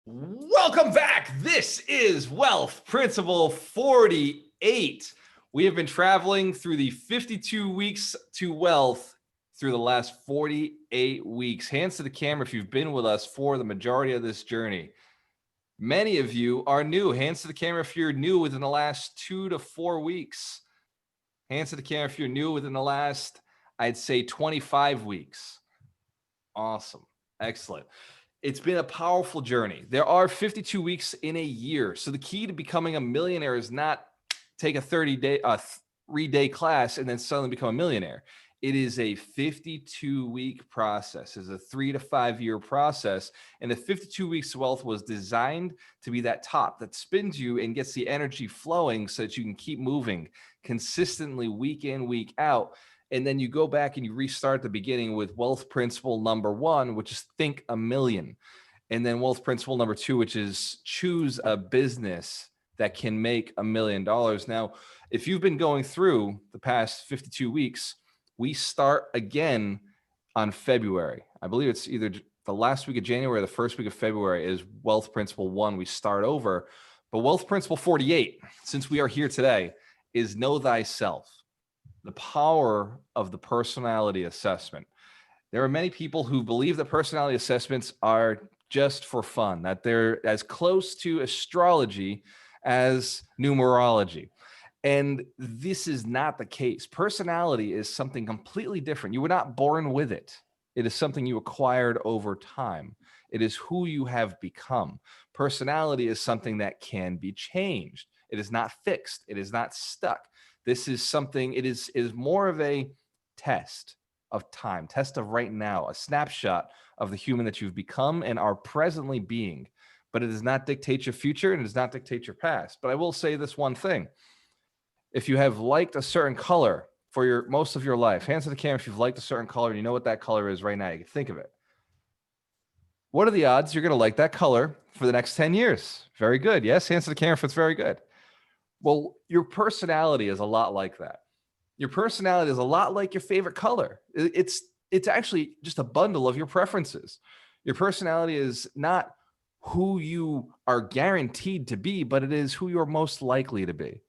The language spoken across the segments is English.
Welcome back. This is Wealth Principle 48. We have been traveling through the 52 weeks to wealth through the last 48 weeks. Hands to the camera if you've been with us for the majority of this journey. Many of you are new. Hands to the camera if you're new within the last 2 to 4 weeks. Hands to the camera if you're new within the last, I'd say, 25 weeks. Awesome. Excellent. It's been a powerful journey. There are 52 weeks in a year. So the key to becoming a millionaire is not take a 3-day class and then suddenly become a millionaire. It is a 52-week process. It's a 3 to 5 year process. And the 52 weeks of wealth was designed to be that top that spins you and gets the energy flowing so that you can keep moving consistently week in, week out. And then you go back and you restart the beginning with wealth principle number 1, which is think a million. And then wealth principle number 2, which is choose a business that can make $1 million. Now, if you've been going through the past 52 weeks, we start again on February. I believe it's either the last week of January or the first week of February is wealth principle 1. We start over. But wealth principle 48, since we are here today, is know thyself. The power of the personality assessment. There are many people who believe that personality assessments are just for fun, that they're as close to astrology as numerology. And this is not the case. Personality is something completely different. You were not born with it. It is something you acquired over time. It is who you have become. Personality is something that can be changed. It is not fixed. It is not stuck. This is something, it is more of a test of time, test of right now, a snapshot of the human that you've become and are presently being. But it does not dictate your future and it does not dictate your past. But I will say this one thing. If you have liked a certain color for most of your life, hands to the camera if you've liked a certain color and you know what that color is right now, you can think of it. What are the odds you're going to like that color for the next 10 years? Very good. Yes, hands to the camera if it's very good. Well, your personality is a lot like that. Your personality is a lot like your favorite color. It's actually just a bundle of your preferences. Your personality is not who you are guaranteed to be, but it is who you're most likely to be.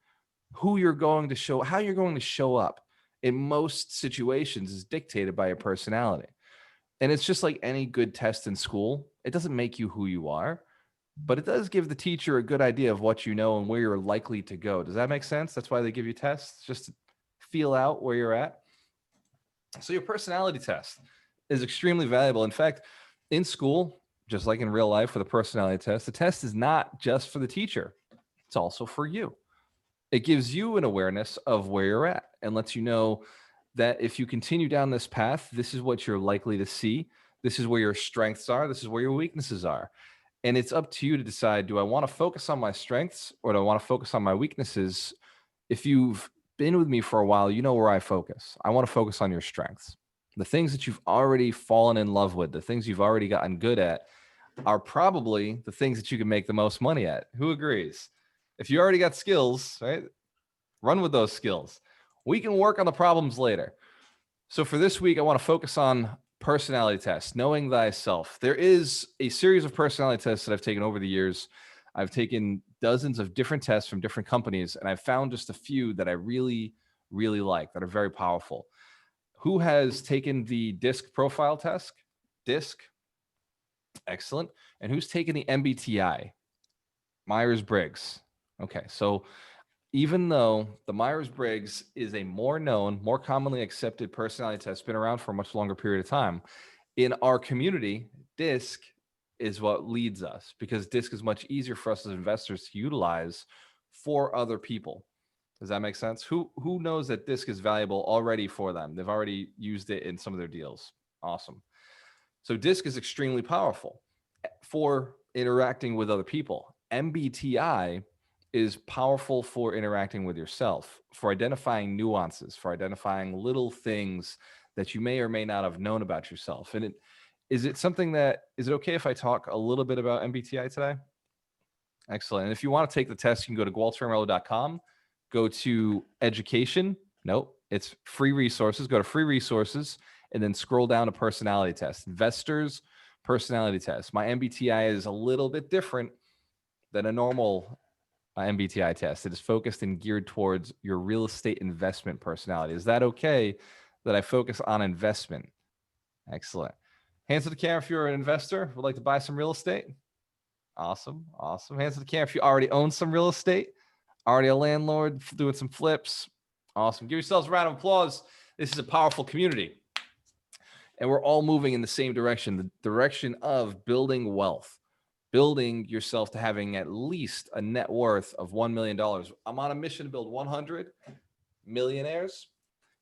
Who you're going to show, how you're going to show up in most situations is dictated by your personality. And it's just like any good test in school. It doesn't make you who you are, but it does give the teacher a good idea of what you know and where you're likely to go. Does that make sense? That's why they give you tests, just to feel out where you're at. So your personality test is extremely valuable. In fact, in school, just like in real life for the personality test, the test is not just for the teacher. It's also for you. It gives you an awareness of where you're at and lets you know that if you continue down this path, this is what you're likely to see. This is where your strengths are. This is where your weaknesses are. And it's up to you to decide, do I want to focus on my strengths or do I want to focus on my weaknesses? If you've been with me for a while, you know where I focus. I want to focus on your strengths. The things that you've already fallen in love with, the things you've already gotten good at are probably the things that you can make the most money at. Who agrees? If you already got skills, right? Run with those skills. We can work on the problems later. So for this week, I want to focus on personality tests, knowing thyself. There is a series of personality tests that I've taken over the years. I've taken dozens of different tests from different companies, and I've found just a few that I really, really like that are very powerful. Who has taken the DISC profile test? DISC. Excellent. And who's taken the MBTI? Myers-Briggs. Okay, so even though the Myers-Briggs is a more known, more commonly accepted personality test, been around for a much longer period of time, in our community, DISC is what leads us because DISC is much easier for us as investors to utilize for other people. Does that make sense? Who knows that DISC is valuable already for them? They've already used it in some of their deals. Awesome. So DISC is extremely powerful for interacting with other people. MBTI is powerful for interacting with yourself, for identifying nuances, for identifying little things that you may or may not have known about yourself. And is it okay if I talk a little bit about MBTI today? Excellent. And if you want to take the test, you can go to gualtiermello.com, go to education. Nope, it's free resources. Go to free resources and then scroll down to personality test. Investors personality test. My MBTI is a little bit different than a normal MBTI test. It is focused and geared towards your real estate investment personality. Is that okay that I focus on investment? Excellent. Hands to the camera if you're an investor, would like to buy some real estate. Awesome. Awesome. Hands to the camera if you already own some real estate, already a landlord doing some flips. Awesome. Give yourselves a round of applause. This is a powerful community. And we're all moving in the same direction, the direction of building wealth, building yourself to having at least a net worth of $1 million. I'm on a mission to build 100 millionaires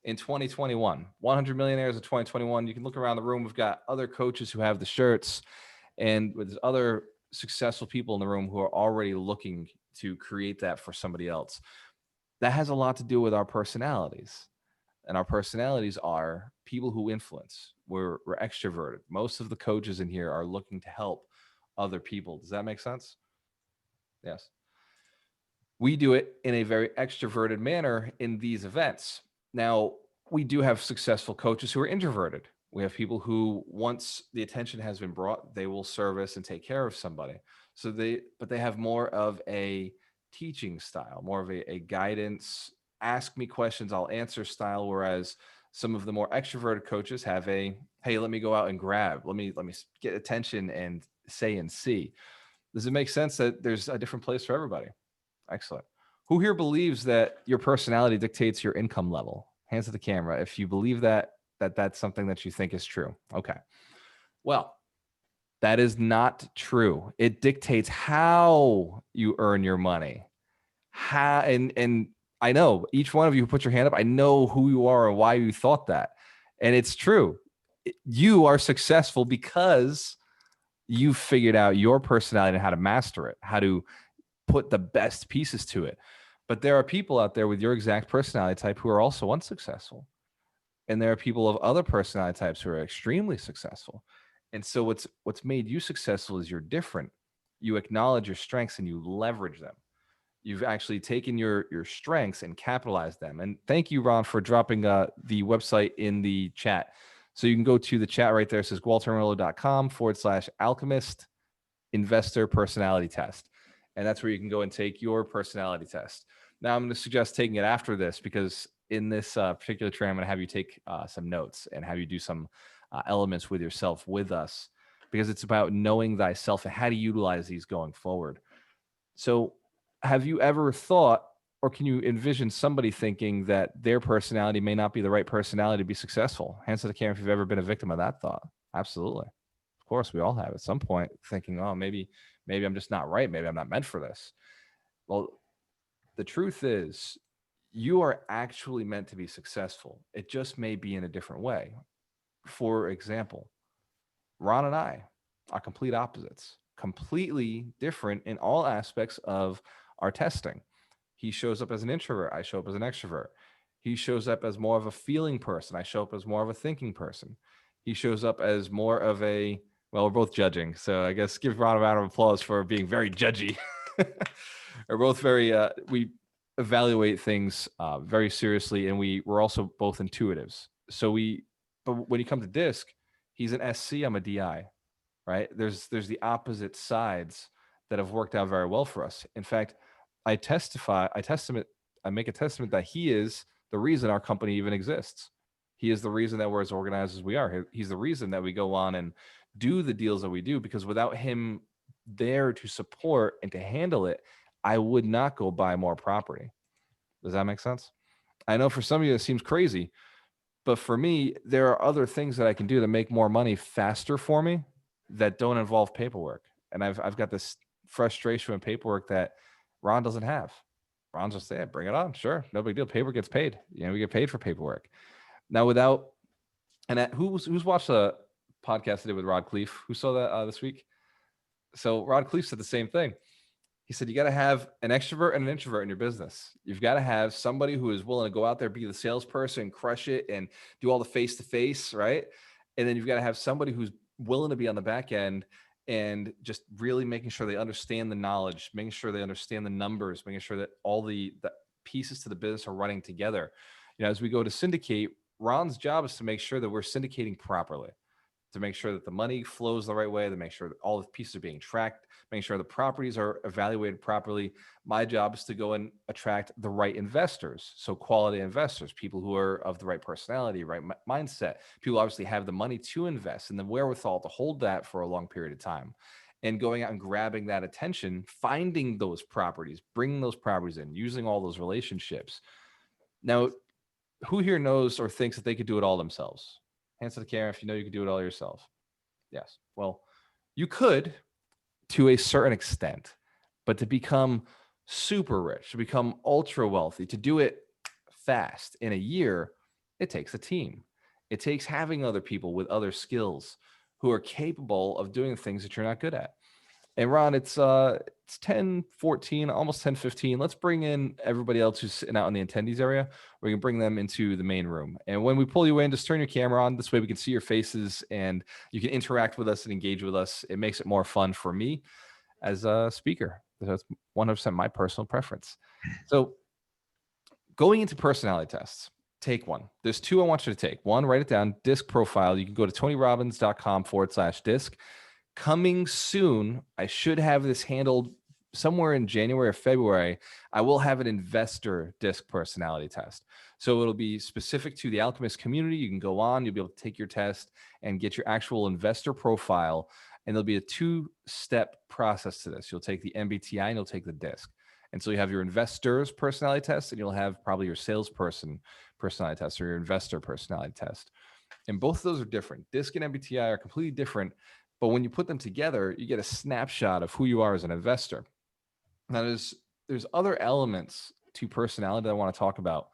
in 2021, 100 millionaires in 2021. You can look around the room. We've got other coaches who have the shirts, and with other successful people in the room who are already looking to create that for somebody else. That has a lot to do with our personalities. And our personalities are people who influence. We're extroverted. Most of the coaches in here are looking to help other people. Does that make sense? Yes. We do it in a very extroverted manner in these events. Now, we do have successful coaches who are introverted. We have people who, once the attention has been brought, they will service and take care of somebody. But they have more of a teaching style, more of a guidance, ask me questions, I'll answer style. Whereas some of the more extroverted coaches have a, hey, let me go out and grab, let me get attention and say and see. Does it make sense that there's a different place for everybody? Excellent. Who here believes that your personality dictates your income level? Hands to the camera if you believe that's something that you think is true. Okay. Well, that is not true. It dictates how you earn your money. And I know each one of you who put your hand up, I know who you are and why you thought that. And it's true. You are successful because you figured out your personality and how to master it, how to put the best pieces to it. But there are people out there with your exact personality type who are also unsuccessful. And there are people of other personality types who are extremely successful. And so what's made you successful is you're different. You acknowledge your strengths and you leverage them. You've actually taken your strengths and capitalized them. And thank you, Ron, for dropping the website in the chat. So you can go to the chat right there. It says gualtermillo.com/alchemist investor personality test. And that's where you can go and take your personality test. Now I'm going to suggest taking it after this, because in this particular training, I'm going to have you take some notes and have you do some elements with yourself with us, because it's about knowing thyself and how to utilize these going forward. So have you ever thought, or can you envision somebody thinking that their personality may not be the right personality to be successful? Hands to the camera if you've ever been a victim of that thought. Absolutely. Of course, we all have at some point thinking, oh, maybe I'm just not right. Maybe I'm not meant for this. Well, the truth is you are actually meant to be successful. It just may be in a different way. For example, Ron and I are complete opposites, completely different in all aspects of our testing. He shows up as an introvert. I show up as an extrovert. He shows up as more of a feeling person. I show up as more of a thinking person. He shows up as more of a, well, we're both judging. So I guess give Ron a round of applause for being very judgy. We're both very, we evaluate things very seriously. And we're also both intuitives. But when you come to DISC, he's an SC, I'm a DI, right? There's the opposite sides that have worked out very well for us. In fact, I make a testament that he is the reason our company even exists. He is the reason that we're as organized as we are. He's the reason that we go on and do the deals that we do, because without him there to support and to handle it, I would not go buy more property. Does that make sense? I know for some of you, it seems crazy, but for me, there are other things that I can do to make more money faster for me that don't involve paperwork. And I've got this frustration with paperwork that Ron doesn't have. Ron's just saying, bring it on. Sure. No big deal. Paper gets paid. We get paid for paperwork. Now who's watched a podcast I did with Rod Cleef? Who saw that this week? So Rod Cleef said the same thing. He said, you got to have an extrovert and an introvert in your business. You've got to have somebody who is willing to go out there, be the salesperson, crush it, and do all the face-to-face, right? And then you've got to have somebody who's willing to be on the back end and just really making sure they understand the knowledge, making sure they understand the numbers, making sure that all the pieces to the business are running together. As we go to syndicate, Ron's job is to make sure that we're syndicating properly, to make sure that the money flows the right way, to make sure that all the pieces are being tracked, make sure the properties are evaluated properly. My job is to go and attract the right investors. So quality investors, people who are of the right personality, right mindset, people obviously have the money to invest and the wherewithal to hold that for a long period of time. And going out and grabbing that attention, finding those properties, bringing those properties in, using all those relationships. Now, who here knows or thinks that they could do it all themselves? Hands to the camera if you know you could do it all yourself. Yes. Well, you could to a certain extent, but to become super rich, to become ultra wealthy, to do it fast in a year, it takes a team. It takes having other people with other skills who are capable of doing things that you're not good at. And Ron, it's 10:14, almost 10:15. Let's bring in everybody else who's sitting out in the attendees area. We can bring them into the main room. And when we pull you in, just turn your camera on. This way we can see your faces and you can interact with us and engage with us. It makes it more fun for me as a speaker. That's 100% my personal preference. So going into personality tests, take one. There's two I want you to take. One, write it down, DISC profile. You can go to tonyrobbins.com/DISC. Coming soon, I should have this handled somewhere in January or February. I will have an investor DISC personality test. So it'll be specific to the Alchemist community. You can go on, you'll be able to take your test and get your actual investor profile. And there'll be a two-step process to this. You'll take the MBTI and you'll take the DISC. And so you have your investor's personality test and you'll have probably your salesperson personality test or your investor personality test. And both of those are different. DISC and MBTI are completely different. But when you put them together, you get a snapshot of who you are as an investor. Now, there's other elements to personality that I want to talk about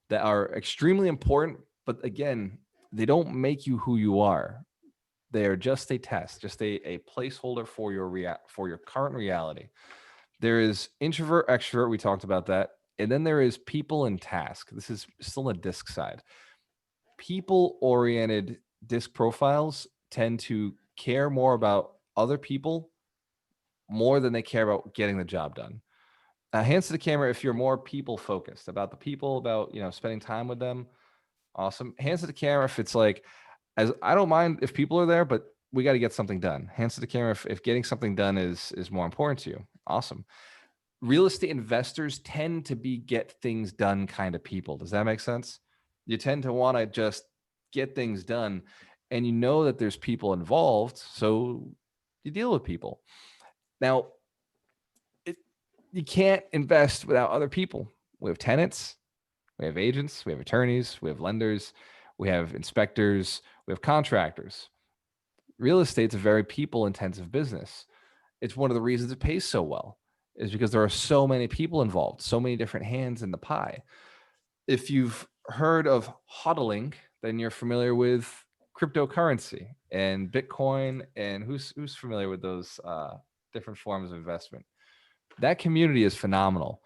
that are extremely important, but again, they don't make you who you are. They are just a test, just a placeholder for your current reality. There is introvert, extrovert. We talked about that. And then there is people and task. This is still the DISC side. People-oriented DISC profiles tend to care more about other people more than they care about getting the job done. Hands to the camera if you're more people focused about the people, about spending time with them. Awesome. Hands to the camera if it's like, as I don't mind if people are there, but we got to get something done. Hands to the camera if getting something done is more important to you. Awesome. Real estate investors tend to be get things done kind of people. Does that make sense? You tend to want to just get things done. And you know that there's people involved, so you deal with people. Now, you can't invest without other people. We have tenants, we have agents, we have attorneys, we have lenders, we have inspectors, we have contractors. Real estate's a very people-intensive business. It's one of the reasons it pays so well, is because there are so many people involved, so many different hands in the pie. If you've heard of hodling, then you're familiar with cryptocurrency and Bitcoin, and who's familiar with those different forms of investment. That community is phenomenal,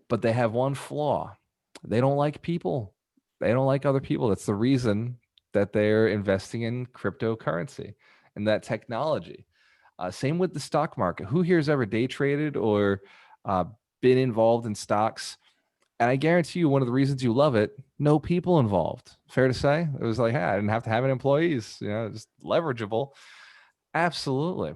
but they have one flaw. They don't like people. They don't like other people. That's the reason that they're investing in cryptocurrency and that technology. Same with the stock market. Who here has ever day traded or been involved in stocks? And I guarantee you, one of the reasons you love it, no people involved. Fair to say? It was like, hey, I didn't have to have any employees, just leverageable. Absolutely.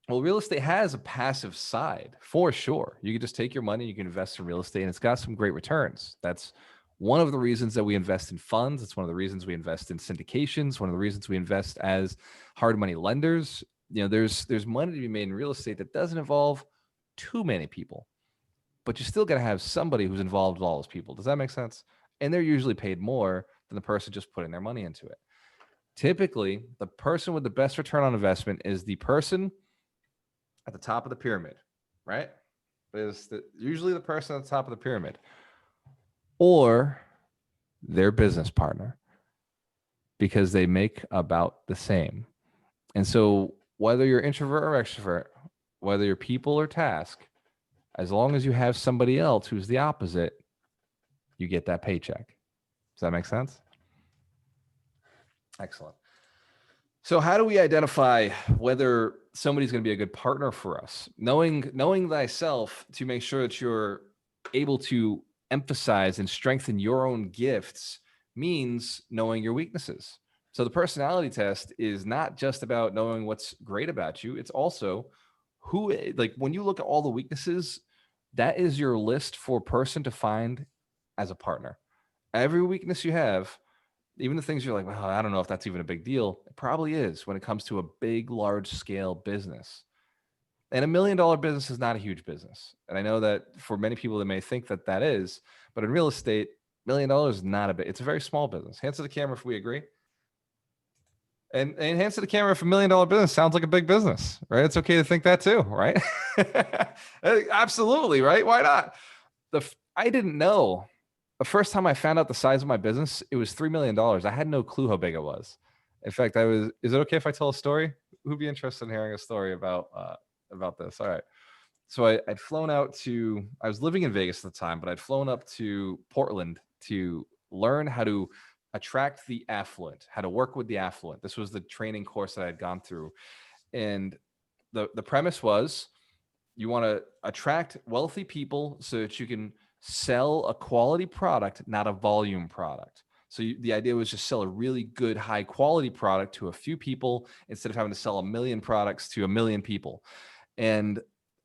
Well, real estate has a passive side for sure. You can just take your money, you can invest in real estate, and it's got some great returns. That's one of the reasons that we invest in funds. It's one of the reasons we invest in syndications. One of the reasons we invest as hard money lenders. There's money to be made in real estate that doesn't involve too many people, but you still got to have somebody who's involved with all those people. Does that make sense? And they're usually paid more than the person just putting their money into it. Typically, the person with the best return on investment is the person at the top of the pyramid, right? Is usually the person at the top of the pyramid or their business partner, because they make about the same. And so whether you're introvert or extrovert, whether you're people or task, as long as you have somebody else who's the opposite, you get that paycheck. Does that make sense? Excellent. So how do we identify whether somebody's going to be a good partner for us? Knowing thyself to make sure that you're able to emphasize and strengthen your own gifts means knowing your weaknesses, So the personality test is not just about knowing what's great about you. It's also who, like when you look at all the weaknesses, that is your list for a person to find as a partner. Every weakness you have, even the things you're like, well, I don't know if that's even a big deal. It probably is when it comes to a big, large scale business. And $1 million business is not a huge business. And I know that for many people, they may think that that is, but in real estate, $1 million is not a big, it's a very small business. Hands to the camera if we agree. And hands to the camera if $1 million business sounds like a big business, right? It's okay to think that too, right? Absolutely, right? Why not? I didn't know. The first time I found out the size of my business, it was $3 million. I had no clue how big it was. In fact, is it okay if I tell a story? Who'd be interested in hearing a story about this? All right. So I'd flown out I was living in Vegas at the time, but I'd flown up to Portland to learn how to attract the affluent, how to work with the affluent. This was the training course that I'd gone through. And the premise was you want to attract wealthy people so that you can sell a quality product, not a volume product. So the idea was just sell a really good, high quality product to a few people instead of having to sell 1 million products to 1 million people. And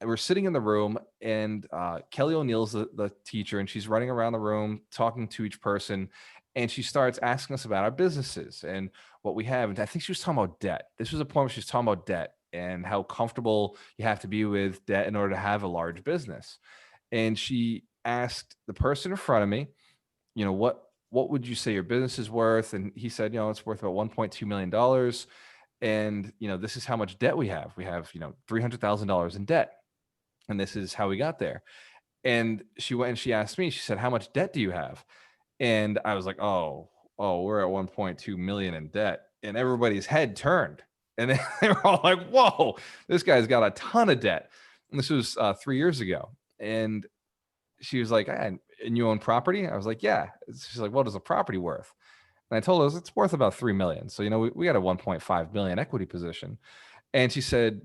we're sitting in the room, and Kelly O'Neill's the teacher, and she's running around the room talking to each person. And she starts asking us about our businesses and what we have. And I think she was talking about debt. This was a point where she was talking about debt and how comfortable you have to be with debt in order to have a large business. And she asked the person in front of me, what would you say your business is worth? And he said, it's worth about $1.2 million. And, this is how much debt we have. We have, $300,000 in debt. And this is how we got there. And she went and she asked me, she said, how much debt do you have? And I was like, oh, we're at 1.2 million in debt. And everybody's head turned. And they were all like, whoa, this guy's got a ton of debt. And this was 3 years ago. And she was like, and you own property? I was like, yeah. She's like, what is a property worth? And I told her it's worth about 3 million. So, we got a 1.5 million equity position. And she said,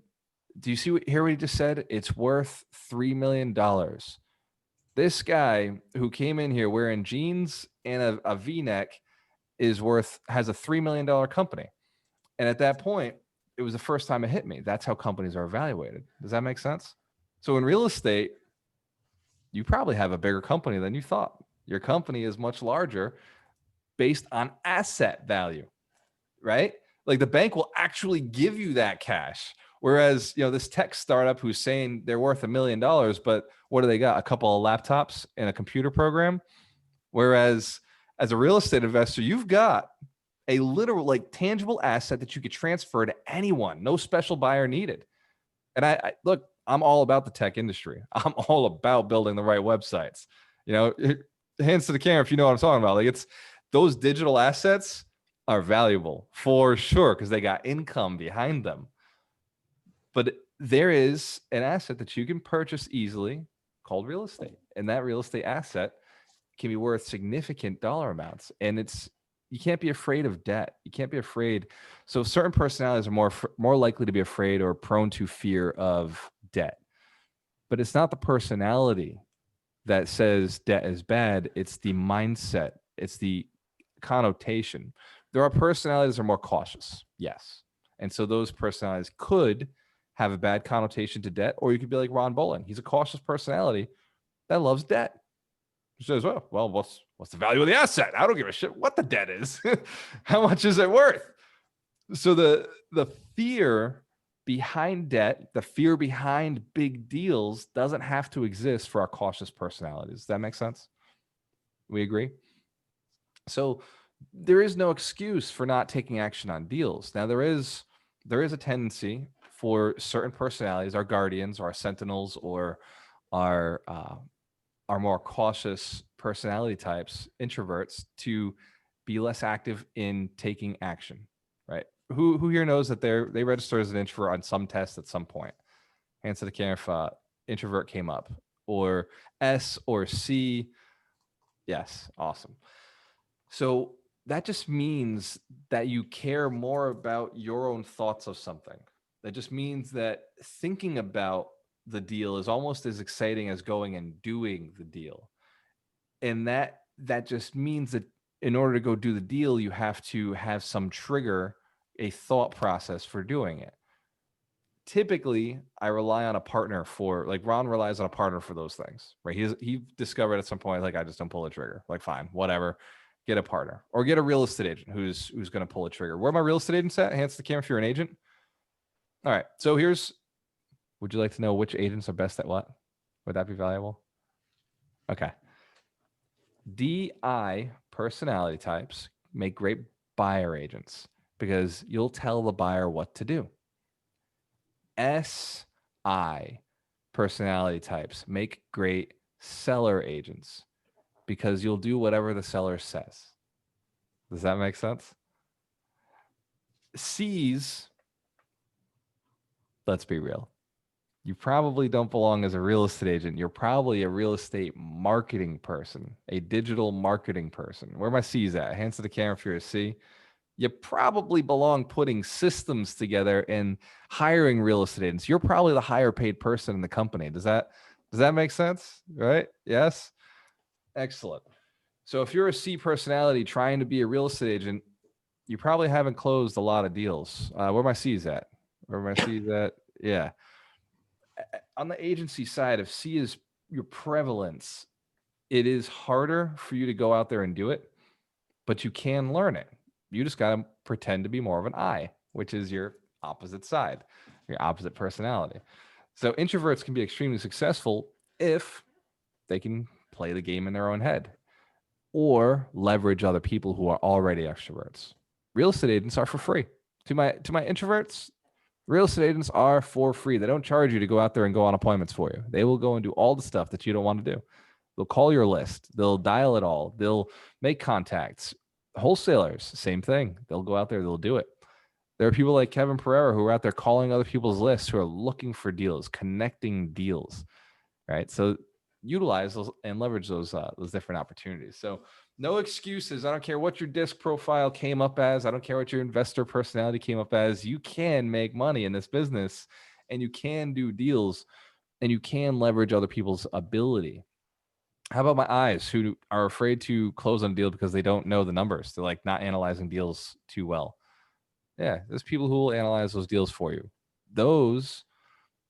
do you hear what he just said? It's worth $3 million. This guy who came in here wearing jeans and a V-neck has a $3 million company. And at that point, it was the first time it hit me. That's how companies are evaluated. Does that make sense? So in real estate, you probably have a bigger company than you thought. Your company is much larger based on asset value, right? Like the bank will actually give you that cash. Whereas, this tech startup who's saying they're worth $1 million, but what do they got? A couple of laptops and a computer program. Whereas as a real estate investor, you've got a literal, like tangible asset that you could transfer to anyone, no special buyer needed. And I look, I'm all about the tech industry. I'm all about building the right websites. Hands to the camera if you know what I'm talking about. Like it's those digital assets are valuable for sure because they got income behind them. But there is an asset that you can purchase easily called real estate. And that real estate asset can be worth significant dollar amounts. And you can't be afraid of debt. You can't be afraid. So certain personalities are more likely to be afraid or prone to fear of debt. But it's not the personality that says debt is bad. It's the mindset. It's the connotation. There are personalities that are more cautious. Yes. And so those personalities could have a bad connotation to debt, or you could be like Ron Bowling. He's a cautious personality that loves debt. He says, well, what's the value of the asset? I don't give a shit what the debt is. How much is it worth? So the fear behind debt, the fear behind big deals doesn't have to exist for our cautious personalities. Does that make sense? We agree? So there is no excuse for not taking action on deals. Now there is a tendency for certain personalities, our guardians, our sentinels, or our more cautious personality types, introverts, to be less active in taking action, right? Who here knows that they register as an introvert on some test at some point? Hands to the camera if introvert came up, or S or C. Yes, awesome. So that just means that you care more about your own thoughts of something. That just means that thinking about the deal is almost as exciting as going and doing the deal. And that just means that in order to go do the deal, you have to have some trigger, a thought process for doing it. Typically, I rely on a partner for, like, Ron relies on a partner for those things, right? He discovered at some point, like, I just don't pull a trigger. Like, fine, whatever. Get a partner or get a real estate agent who's going to pull a trigger. Where are my real estate agents at? Hands to the camera if you're an agent. All right. So would you like to know which agents are best at what? Would that be valuable? Okay. DI personality types make great buyer agents because you'll tell the buyer what to do. SI personality types make great seller agents because you'll do whatever the seller says. Does that make sense? C's, let's be real. You probably don't belong as a real estate agent. You're probably a real estate marketing person, a digital marketing person. Where are my C's at? Hands to the camera if you're a C. You probably belong putting systems together and hiring real estate agents. You're probably the higher paid person in the company. Does that make sense? Right? Yes. Excellent. So if you're a C personality trying to be a real estate agent, you probably haven't closed a lot of deals. Where are my C's at? Where are my C's at? Yeah. On the agency side, if C is your prevalence, it is harder for you to go out there and do it, but you can learn it. You just got to pretend to be more of an I, which is your opposite side, your opposite personality. So introverts can be extremely successful if they can play the game in their own head or leverage other people who are already extroverts. Real estate agents are for free. To my introverts, real estate agents are for free. They don't charge you to go out there and go on appointments for you. They will go and do all the stuff that you don't want to do. They'll call your list. They'll dial it all. They'll make contacts. Wholesalers, same thing. They'll go out there. They'll do it. There are people like Kevin Pereira who are out there calling other people's lists, who are looking for deals, connecting deals, right? So utilize those and leverage those different opportunities. So no excuses. I don't care what your disc profile came up as. I don't care what your investor personality came up as. You can make money in this business, and you can do deals, and you can leverage other people's ability. How about my eyes, who are afraid to close on a deal because they don't know the numbers? They're like not analyzing deals too well. Yeah, there's people who will analyze those deals for you. Those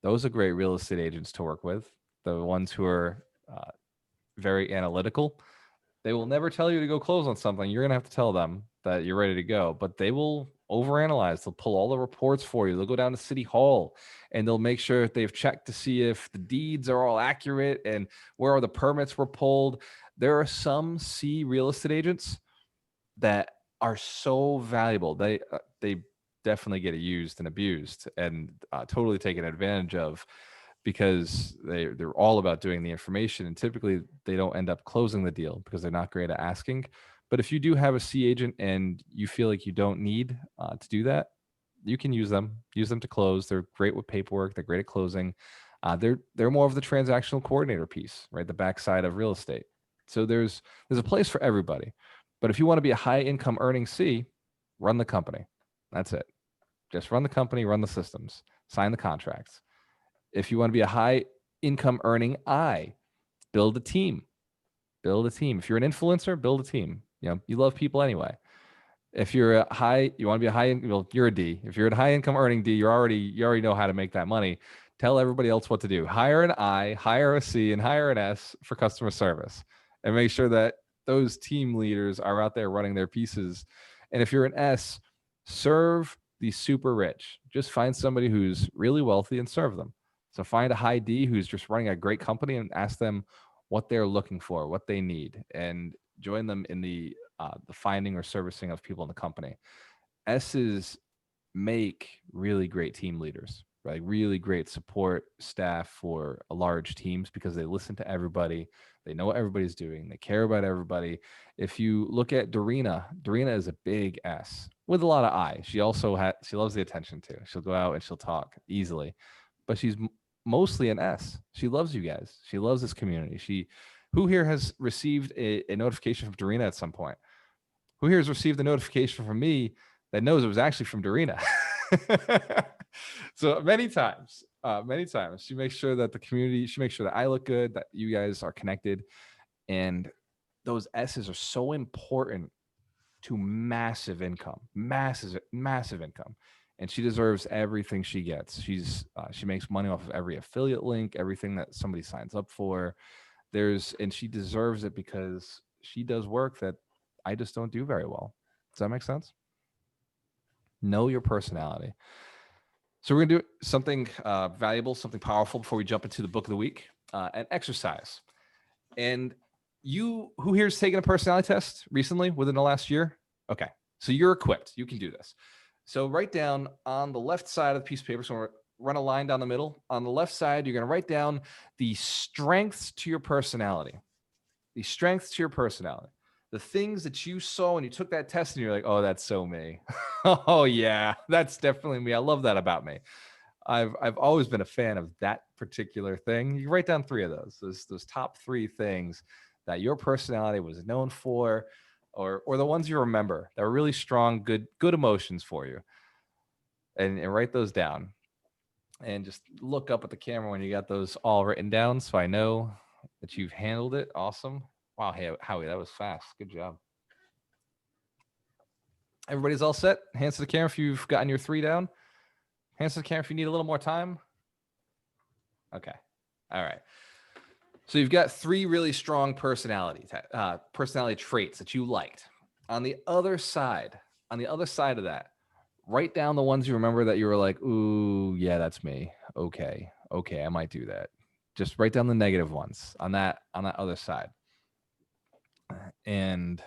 are great real estate agents to work with. The ones who are very analytical. They will never tell you to go close on something. You're going to have to tell them that you're ready to go, but they will overanalyze. They'll pull all the reports for you. They'll go down to City Hall and they'll make sure that they've checked to see if the deeds are all accurate and where all the permits were pulled. There are some C real estate agents that are so valuable. They definitely get used and abused and totally taken advantage of, because they're all about doing the information, and typically they don't end up closing the deal because they're not great at asking. But if you do have a C agent and you feel like you don't need to do that, you can use them to close. They're great with paperwork. They're great at closing. They're more of the transactional coordinator piece, right? The backside of real estate. So there's a place for everybody. But if you want to be a high income earning C, run the company. That's it. Just run the company, run the systems, sign the contracts. If you want to be a high income earning I, build a team. Build a team. If you're an influencer, build a team. You love people anyway. If you're you want to be a high, well, you're a D. If you're a high income earning D, you already know how to make that money. Tell everybody else what to do. Hire an I, hire a C, and hire an S for customer service, and make sure that those team leaders are out there running their pieces. And if you're an S, serve the super rich. Just find somebody who's really wealthy and serve them. So find a high D who's just running a great company and ask them what they're looking for, what they need, and join them in the finding or servicing of people in the company. S's make really great team leaders, right? Really great support staff for large teams because they listen to everybody. They know what everybody's doing. They care about everybody. If you look at Dorina is a big S with a lot of I. She also she loves the attention too. She'll go out and she'll talk easily, but she's mostly an S. She loves you guys. She loves this community. Who here has received a notification from Dorina at some point? Who here has received a notification from me that knows it was actually from Dorina? So many times, she makes sure that the community, she makes sure that I look good, that you guys are connected. And those S's are so important to massive income, massive income. And she deserves everything she gets. She makes money off of every affiliate link, everything that somebody signs up for. And she deserves it because she does work that I just don't do very well. Does that make sense? Know your personality. So we're going to do something valuable, something powerful before we jump into the book of the week, an exercise. And who here has taken a personality test recently within the last year? Okay. So you're equipped. You can do this. So write down on the left side of the piece of paper. So we're run a line down the middle. On the left side, you're going to write down the strengths to your personality. The strengths to your personality. The things that you saw when you took that test and you're like, oh, that's so me. Oh, yeah, that's definitely me. I love that about me. I've always been a fan of that particular thing. You write down 3 of those top 3 things that your personality was known for, or the ones you remember that were really strong, good emotions for you. And write those down. And just look up at the camera when you got those all written down so I know that you've handled it. Awesome. Wow, hey, Howie, that was fast. Good job. Everybody's all set? Hands to the camera if you've gotten your 3 down. Hands to the camera if you need a little more time. Okay. All right. So you've got 3 really strong personality traits that you liked. On the other side of that, write down the ones you remember that you were like, ooh, yeah, that's me. Okay, I might do that. Just write down the negative ones on that other side. And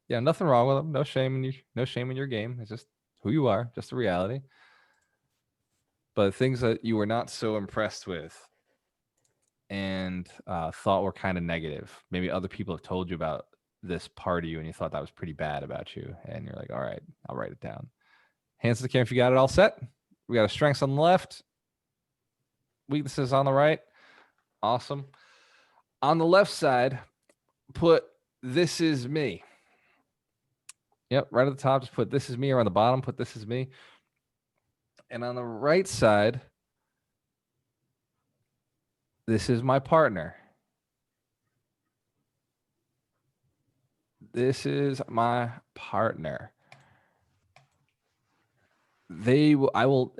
yeah, nothing wrong with them. No shame in your game. It's just who you are, just the reality. But things that you were not so impressed with and thought were kind of negative. Maybe other people have told you about this part of you and you thought that was pretty bad about you. And you're like, all right, I'll write it down. Hands to the camera if you got it all set. We got our strengths on the left, weaknesses on the right. Awesome. On the left side, put this is me. Yep, right at the top, just put this is me, or on the bottom, put this is me. And on the right side, this is my partner. This is my partner. I will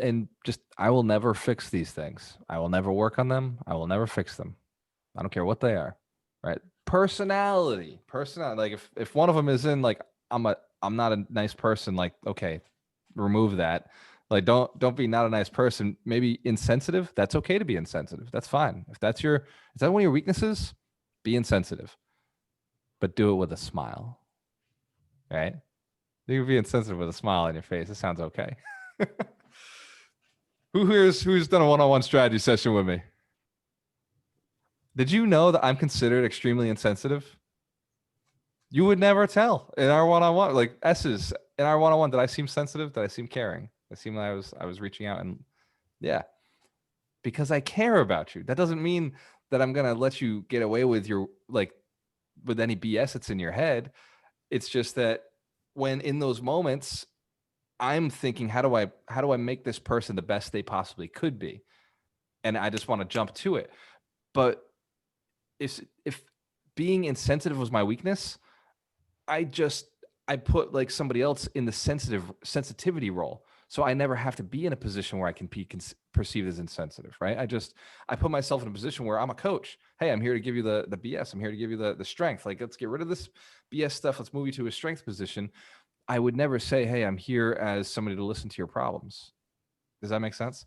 never fix these things. I will never work on them. I will never fix them. I don't care what they are, right? Personality. Like if one of them is in like, I'm not a nice person, like, okay, remove that. Like, don't be not a nice person. Maybe insensitive. That's okay to be insensitive. That's fine. Is that one of your weaknesses? Be insensitive, but do it with a smile, right? You can be insensitive with a smile on your face. It sounds okay. Who's done a one-on-one strategy session with me? Did you know that I'm considered extremely insensitive? You would never tell in our one-on-one, like S's in our one-on-one. Did I seem sensitive? Did I seem caring? It seemed like I was reaching out, and yeah, because I care about you. That doesn't mean that I'm gonna let you get away with with any BS that's in your head. It's just that when in those moments, I'm thinking, how do I make this person the best they possibly could be? And I just want to jump to it. But if being insensitive was my weakness, I put like somebody else in the sensitivity role. So I never have to be in a position where I can be perceived as insensitive, right? I put myself in a position where I'm a coach. Hey, I'm here to give you the BS. I'm here to give you the strength. Like, let's get rid of this BS stuff. Let's move you to a strength position. I would never say, hey, I'm here as somebody to listen to your problems. Does that make sense?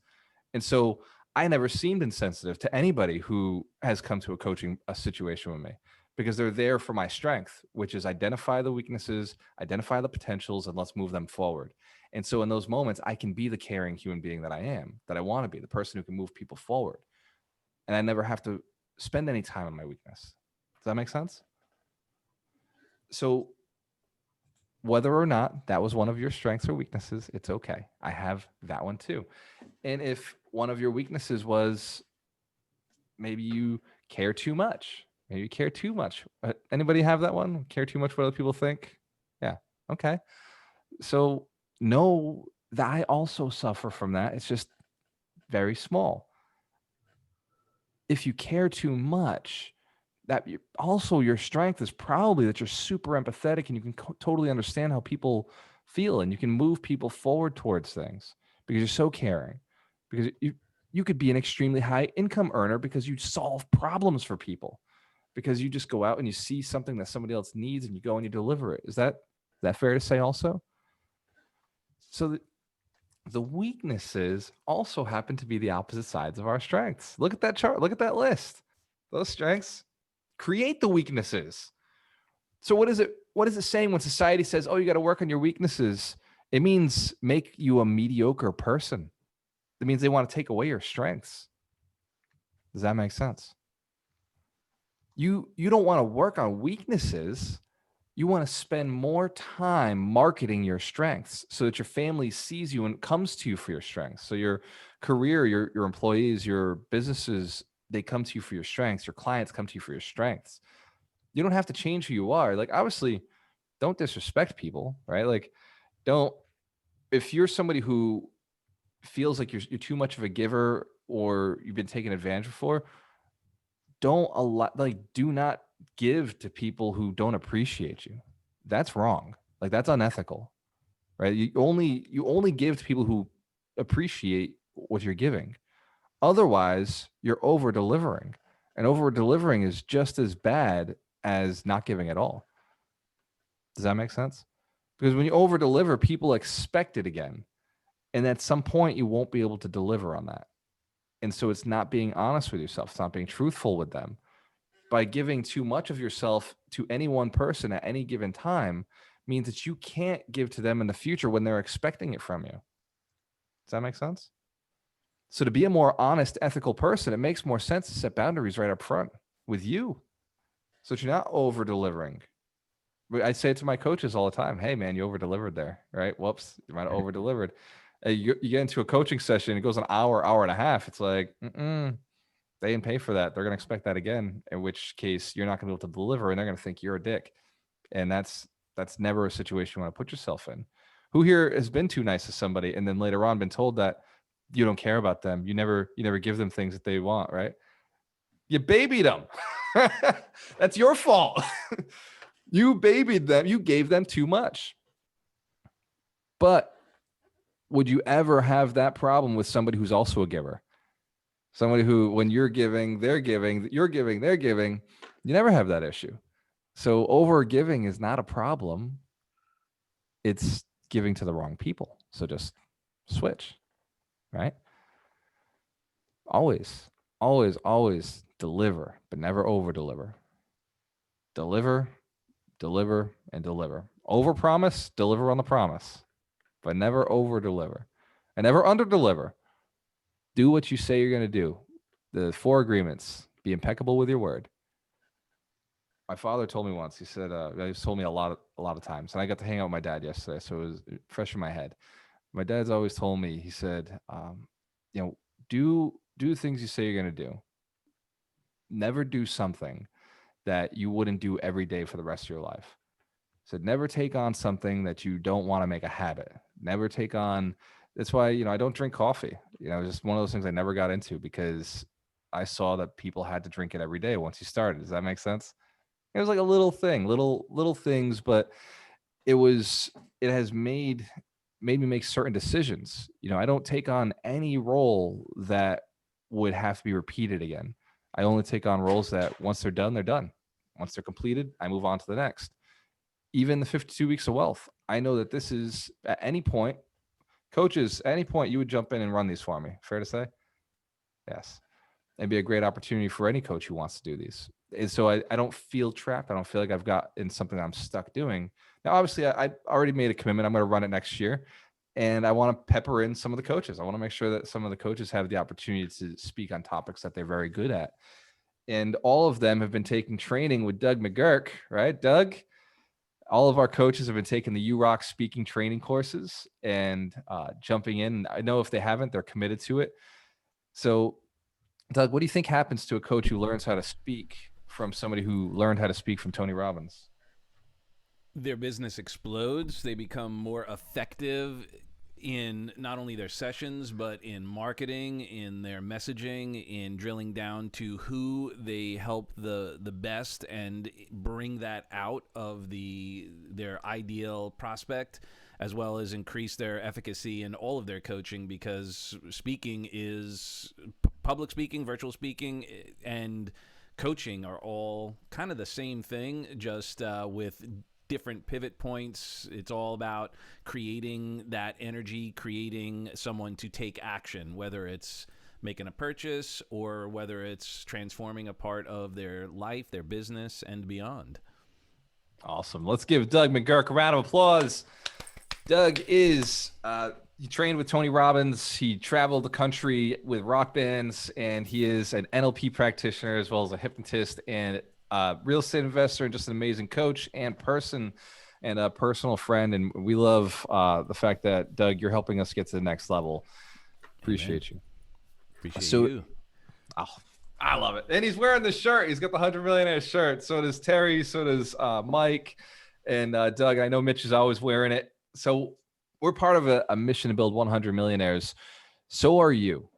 And so I never seemed insensitive to anybody who has come to a situation with me, because they're there for my strength, which is identify the weaknesses, identify the potentials, and let's move them forward. And so in those moments, I can be the caring human being that I am, that I want to be, the person who can move people forward. And I never have to spend any time on my weakness. Does that make sense? So whether or not that was one of your strengths or weaknesses, it's okay. I have that one too. And if one of your weaknesses was maybe you care too much, Anybody have that one? Care too much what other people think? Yeah. Okay. So know that I also suffer from that. It's just very small. If you care too much, also your strength is probably that you're super empathetic and you can totally understand how people feel, and you can move people forward towards things because you're so caring. Because you could be an extremely high income earner because you solve problems for people, because you just go out and you see something that somebody else needs and you go and you deliver it. Is that fair to say also? So the weaknesses also happen to be the opposite sides of our strengths. Look at that chart. Look at that list. Those strengths create the weaknesses. So what is it saying when society says, oh, you got to work on your weaknesses? It means make you a mediocre person. It means they want to take away your strengths. Does that make sense? You don't want to work on weaknesses. You want to spend more time marketing your strengths so that your family sees you and comes to you for your strengths. So your career, your employees, your businesses, they come to you for your strengths. Your clients come to you for your strengths. You don't have to change who you are. Like, obviously, don't disrespect people, right? Like, if you're somebody who feels like you're too much of a giver or you've been taken advantage of, do not give to people who don't appreciate you. That's wrong. Like, that's unethical, right? You only give to people who appreciate what you're giving. Otherwise, you're over delivering, and over delivering is just as bad as not giving at all. Does that make sense? Because when you over deliver, people expect it again, and at some point you won't be able to deliver on that. And so it's not being honest with yourself. It's not being truthful with them. By giving too much of yourself to any one person at any given time means that you can't give to them in the future when they're expecting it from you. Does that make sense? So to be a more honest, ethical person, it makes more sense to set boundaries right up front with you so that you're not over delivering. I say it to my coaches all the time. Hey, man, you over delivered there, right? Whoops, you might have over delivered. You get into a coaching session, it goes an hour, hour and a half. It's like, they didn't pay for that. They're going to expect that again, in which case you're not going to be able to deliver, and they're going to think you're a dick. And that's never a situation you want to put yourself in. Who here has been too nice to somebody and then later on been told that you don't care about them? You never give them things that they want, right? You babied them. That's your fault. You babied them. You gave them too much. But would you ever have that problem with somebody who's also a giver? Somebody who, when you're giving, they're giving, you're giving, they're giving, you never have that issue. So over giving is not a problem. It's giving to the wrong people. So just switch, right? Always, always, always deliver, but never over deliver. Deliver, deliver, and deliver. Over promise, deliver on the promise, but never over deliver and never under deliver. Do what you say you're going to do. The 4 agreements: be impeccable with your word. My father told me once, he said, he's told me a lot of times, and I got to hang out with my dad yesterday, so it was fresh in my head. My dad's always told me, he said, do things you say you're going to do. Never do something that you wouldn't do every day for the rest of your life. So never take on something that you don't want to make a habit. Never take on, that's why, I don't drink coffee. Just one of those things I never got into because I saw that people had to drink it every day once you started. Does that make sense? It was like a little thing, little things, but it has made me make certain decisions. I don't take on any role that would have to be repeated again. I only take on roles that once they're done, they're done. Once they're completed, I move on to the next. Even the 52 weeks of wealth, I know that this is, at any point, coaches, at any point you would jump in and run these for me. Fair to say? Yes. It'd be a great opportunity for any coach who wants to do these. And so I don't feel trapped. I don't feel like I've got in something I'm stuck doing. Now, obviously, I already made a commitment. I'm going to run it next year. And I want to pepper in some of the coaches. I want to make sure that some of the coaches have the opportunity to speak on topics that they're very good at. And all of them have been taking training with Doug McGurk, right? Doug, all of our coaches have been taking the URock speaking training courses and jumping in. I know if they haven't, they're committed to it. So, Doug, what do you think happens to a coach who learns how to speak from somebody who learned how to speak from Tony Robbins? Their business explodes. They become more effective. in not only their sessions, but in marketing, in their messaging, in drilling down to who they help the best and bring that out of their ideal prospect, as well as increase their efficacy in all of their coaching, because speaking is public speaking, virtual speaking, and coaching are all kind of the same thing, just with different pivot points. It's all about creating that energy, creating someone to take action, whether it's making a purchase or whether it's transforming a part of their life, their business, and beyond. Awesome. Let's give Doug McGurk a round of applause. Doug is, he trained with Tony Robbins. He traveled the country with rock bands, and he is an NLP practitioner as well as a hypnotist and real estate investor, and just an amazing coach and person and a personal friend. And we love the fact that, Doug, you're helping us get to the next level. Appreciate you. Appreciate you. Oh, I love it. And he's wearing the shirt. He's got the 100 Millionaire shirt. So does Terry. So does Mike. And Doug, I know Mitch is always wearing it. So we're part of a mission to build 100 millionaires. So are you.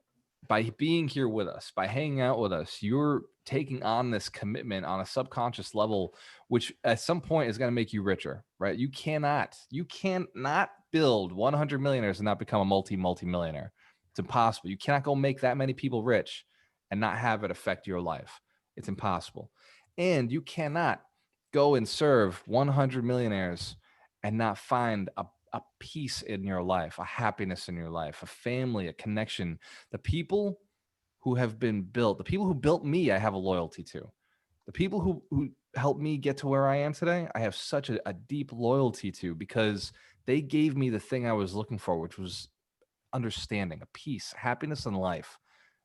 By being here with us, by hanging out with us, you're taking on this commitment on a subconscious level, which at some point is going to make you richer, right? You cannot build 100 millionaires and not become a multi-millionaire. It's impossible. You cannot go make that many people rich and not have it affect your life. It's impossible. And you cannot go and serve 100 millionaires and not find a peace in your life, a happiness in your life, a family, a connection. The people who have been built, the people who built me, I have a loyalty to. The people who helped me get to where I am today, I have such a deep loyalty to, because they gave me the thing I was looking for, which was understanding, a peace, happiness in life,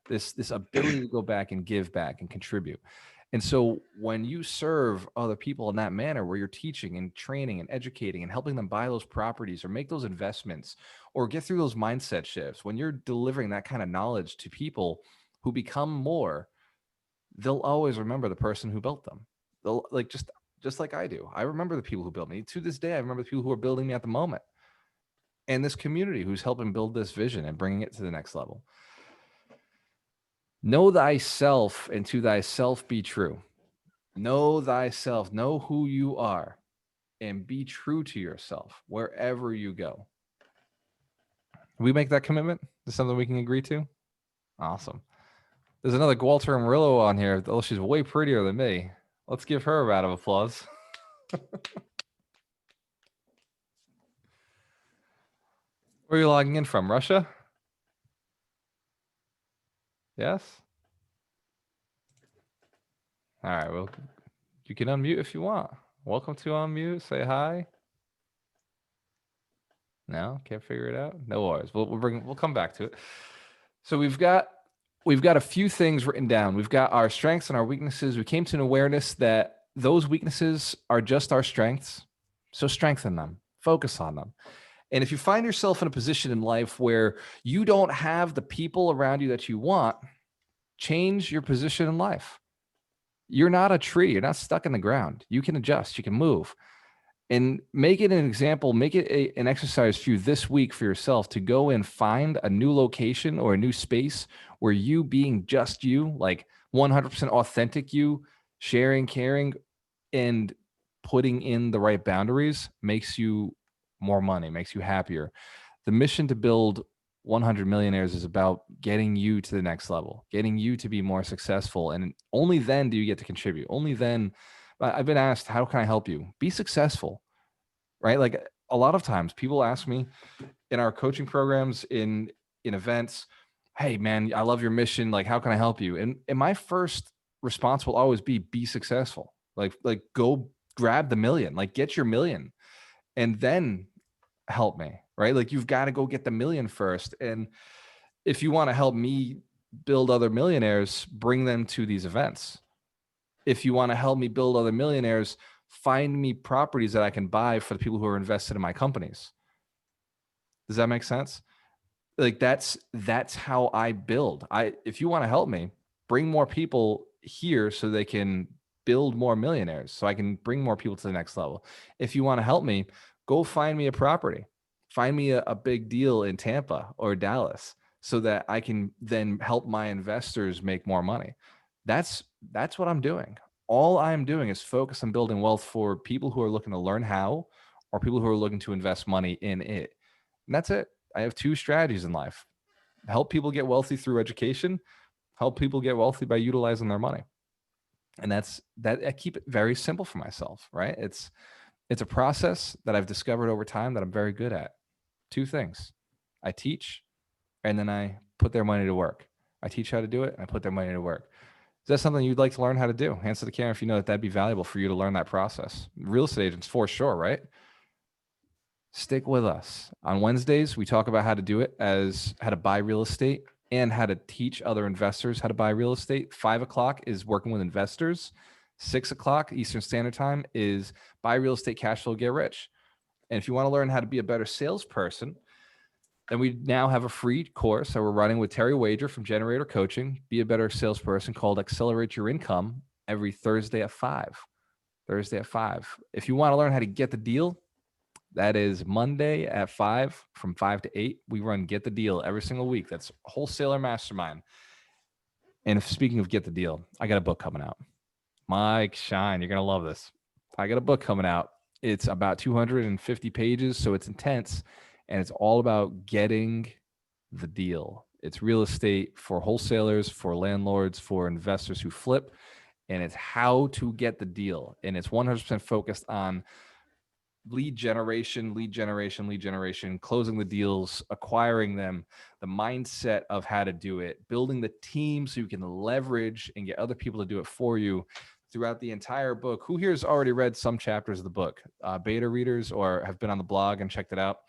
this ability to go back and give back and contribute. And so when you serve other people in that manner, where you're teaching and training and educating and helping them buy those properties or make those investments or get through those mindset shifts, when you're delivering that kind of knowledge to people who become more, they'll always remember the person who built them. They'll, like, just like I do. I remember the people who built me. To this day, I remember the people who are building me at the moment, and this community who's helping build this vision and bringing it to the next level. Know thyself, and to thyself be true. Know thyself, know who you are, and be true to yourself wherever you go. We make that commitment? Is something we can agree to? Awesome. There's another Gualter Amarillo on here. Oh, she's way prettier than me. Let's give her a round of applause. Where are you logging in from? Russia? Yes? All right. Well, you can unmute if you want. Welcome to unmute. Say hi. No, can't figure it out. No worries. We'll come back to it. So we've got a few things written down. We've got our strengths and our weaknesses. We came to an awareness that those weaknesses are just our strengths. So strengthen them, focus on them. And if you find yourself in a position in life where you don't have the people around you that you want, change your position in life. You're not a tree. You're not stuck in the ground. You can adjust. You can move. And make it an example, make it an exercise for you this week for yourself to go and find a new location or a new space where you, being just you, like 100% authentic you, sharing, caring, and putting in the right boundaries, makes you more money, makes you happier. The mission to build 100 millionaires is about getting you to the next level, getting you to be more successful. And only then do you get to contribute. Only then. I've been asked, how can I help you? Be successful, right? Like, a lot of times people ask me in our coaching programs, in events, hey man, I love your mission. Like, how can I help you? And my first response will always be successful. Like go grab the million, like get your million and then help me, right? Like, you've got to go get the million first. And if you want to help me build other millionaires, bring them to these events. If you want to help me build other millionaires, find me properties that I can buy for the people who are invested in my companies. Does that make sense? Like, that's how I build. If you want to help me, bring more people here so they can build more millionaires, so I can bring more people to the next level. If you want to help me, go find me a property. find me a big deal in Tampa or Dallas so that I can then help my investors make more money. That's what I'm doing. All I'm doing is focus on building wealth for people who are looking to learn how, or people who are looking to invest money in it. And that's it. I have two strategies in life: help people get wealthy through education, help people get wealthy by utilizing their money. And that's that. I keep it very simple for myself, right? It's a process that I've discovered over time that I'm very good at. Two things: I teach, and then I put their money to work. I teach how to do it, and I put their money to work. Is that something you'd like to learn how to do? Hands to the camera if you know that that'd be valuable for you to learn that process. Real estate agents, for sure, right? Stick with us. On Wednesdays, we talk about how to do it, as how to buy real estate and how to teach other investors how to buy real estate. 5 o'clock is working with investors. 6 o'clock Eastern Standard Time is buy real estate, cash flow, get rich. And if you want to learn how to be a better salesperson, then we now have a free course that we're running with Terry Wager from Generator Coaching, Be a Better Salesperson, called Accelerate Your Income, every Thursday at 5. Thursday at 5. If you want to learn how to get the deal, that is Monday at 5, from 5 to 8. We run Get the Deal every single week. That's Wholesaler Mastermind. And speaking of Get the Deal, I got a book coming out. Mike Shine, you're going to love this. I got a book coming out. It's about 250 pages, so it's intense. And it's all about getting the deal. It's real estate for wholesalers, for landlords, for investors who flip. And it's how to get the deal. And it's 100% focused on lead generation, closing the deals, acquiring them, the mindset of how to do it, building the team so you can leverage and get other people to do it for you throughout the entire book. Who here has already read some chapters of the book? Beta readers or have been on the blog and checked it out?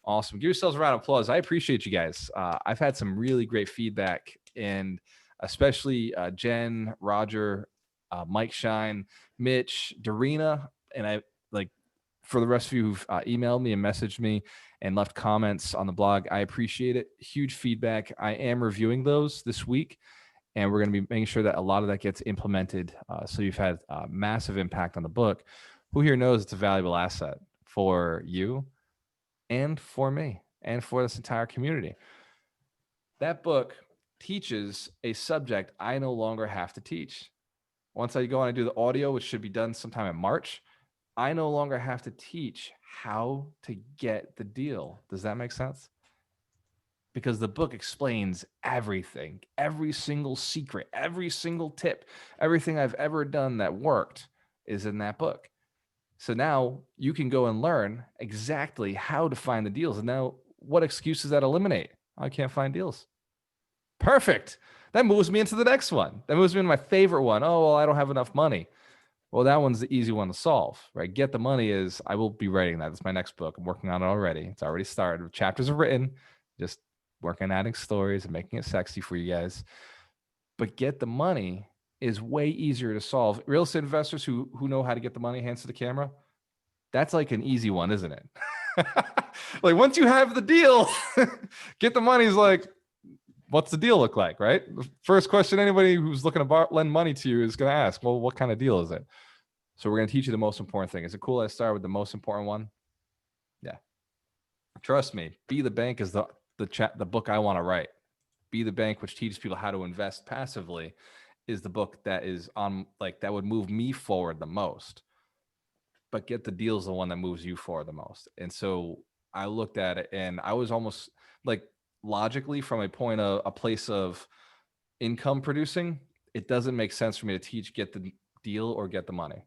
Awesome. Give yourselves a round of applause. I appreciate you guys. I've had some really great feedback, and especially Jen, Roger, Mike Shine, Mitch, Darina, and I like for the rest of you who've emailed me and messaged me and left comments on the blog. I appreciate it. Huge feedback. I am reviewing those this week, and we're going to be making sure that a lot of that gets implemented. So you've had massive impact on the book. Who here knows it's a valuable asset for you and for me and for this entire community? That book teaches a subject I no longer have to teach. Once I go on and do the audio, which should be done sometime in March, I no longer have to teach how to get the deal. Does that make sense? Because the book explains everything, every single secret, every single tip, everything I've ever done that worked is in that book. So now you can go and learn exactly how to find the deals. And now what excuses that eliminate? I can't find deals. Perfect. That moves me into the next one. That moves me into my favorite one. Oh, well, I don't have enough money. Well, that one's the easy one to solve, right? Get the money is, I will be writing that. It's my next book. I'm working on it already. It's already started. Chapters are written, just working on adding stories and making it sexy for you guys. But get the money is way easier to solve. Real estate investors who know how to get the money, hands to the camera, that's like an easy one, isn't it? Like once you have the deal, get the money is like, what's the deal look like, right? The first question anybody who's looking to lend money to you is going to ask, well, what kind of deal is it? So we're going to teach you the most important thing. Is it cool I start with the most important one? Yeah. Trust me, Be the Bank is the book I want to write. Be the Bank, which teaches people how to invest passively, is the book that is on, like, that would move me forward the most. But Get the Deal is the one that moves you forward the most. And so I looked at it and I was almost like, logically, from a place of income producing, it doesn't make sense for me to teach Get the Deal or Get the Money.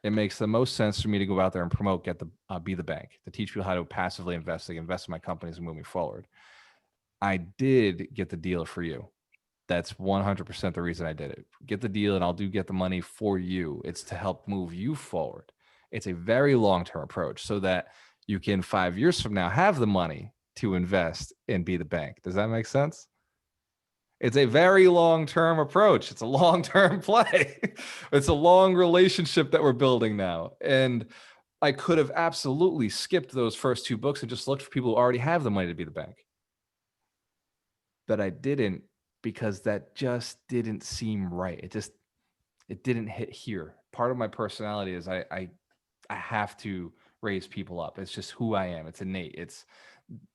It makes the most sense for me to go out there and promote Be the Bank, to teach people how to passively invest in my companies and moving forward. I did Get the Deal for you. That's 100% the reason I did it. Get the deal and I'll do Get the Money for you. It's to help move you forward. It's a very long-term approach so that you can 5 years from now have the money to invest and Be the Bank. Does that make sense? It's a very long-term approach. It's a long-term play. It's a long relationship that we're building now. And I could have absolutely skipped those first 2 books and just looked for people who already have the money to Be the Bank. But I didn't, because that just didn't seem right. It didn't hit here. Part of my personality is I have to raise people up. It's just who I am. It's innate.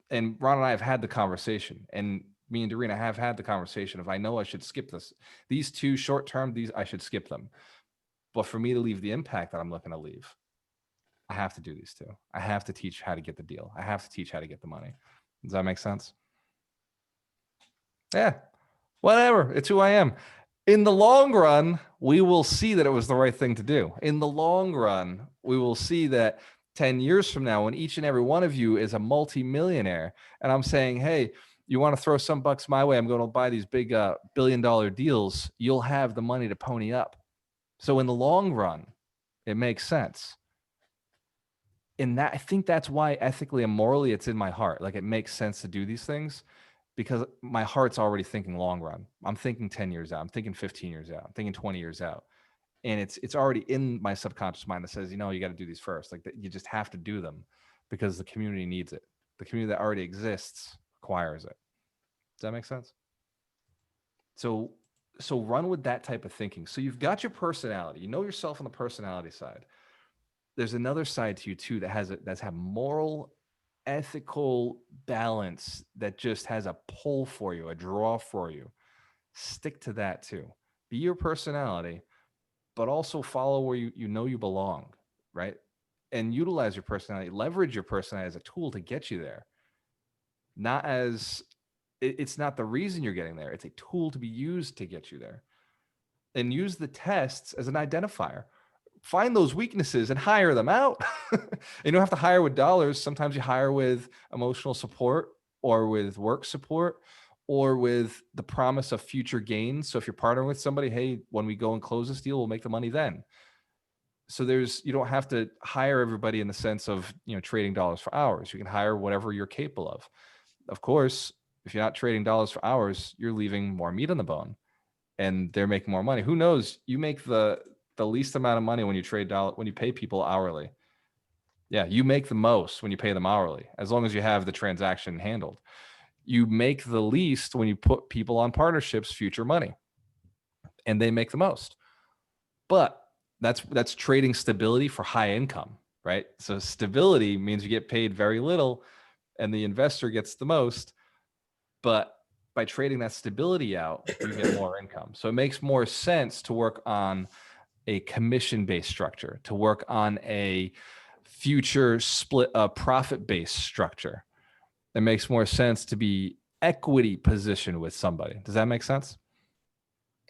And Ron and I have had the conversation, and me and Doreen have had the conversation of, I know I should skip these two short term, I should skip them. But for me to leave the impact that I'm looking to leave, I have to do these two. I have to teach how to get the deal. I have to teach how to get the money. Does that make sense? Yeah, whatever. It's who I am. In the long run, we will see that it was the right thing to do. In the long run, we will see that 10 years from now, when each and every one of you is a multi-millionaire, and I'm saying, hey, you want to throw some bucks my way, I'm going to buy these big $1 billion deals, you'll have the money to pony up. So in the long run, it makes sense. And that, I think that's why ethically and morally it's in my heart. Like, it makes sense to do these things because my heart's already thinking long run. I'm thinking 10 years out. I'm thinking 15 years out. I'm thinking 20 years out. And it's already in my subconscious mind that says, you got to do these first. Like, you just have to do them because the community needs it. The community that already exists requires it. Does that make sense? So run with that type of thinking. So you've got your personality. You know yourself on the personality side. There's another side to you too that's had moral, ethical balance that just has a pull for you, a draw for you. Stick to that too. Be your personality, but also follow where you know you belong, right? And utilize your personality, leverage your personality as a tool to get you there. It's not the reason you're getting there. It's a tool to be used to get you there. And use the tests as an identifier. Find those weaknesses and hire them out. You don't have to hire with dollars. Sometimes you hire with emotional support or with work support or with the promise of future gains. So if you're partnering with somebody, hey, when we go and close this deal, we'll make the money then. So you don't have to hire everybody in the sense of, trading dollars for hours. You can hire whatever you're capable of. Of course, if you're not trading dollars for hours, you're leaving more meat on the bone and they're making more money. Who knows? You make the least amount of money when you when you pay people hourly. Yeah, you make the most when you pay them hourly, as long as you have the transaction handled. You make the least when you put people on partnerships, future money, and they make the most. But that's trading stability for high income, right? So stability means you get paid very little and the investor gets the most. But by trading that stability out, you get more income. So it makes more sense to work on a commission-based structure, to work on a future split, a profit-based structure. It makes more sense to be equity positioned with somebody. Does that make sense?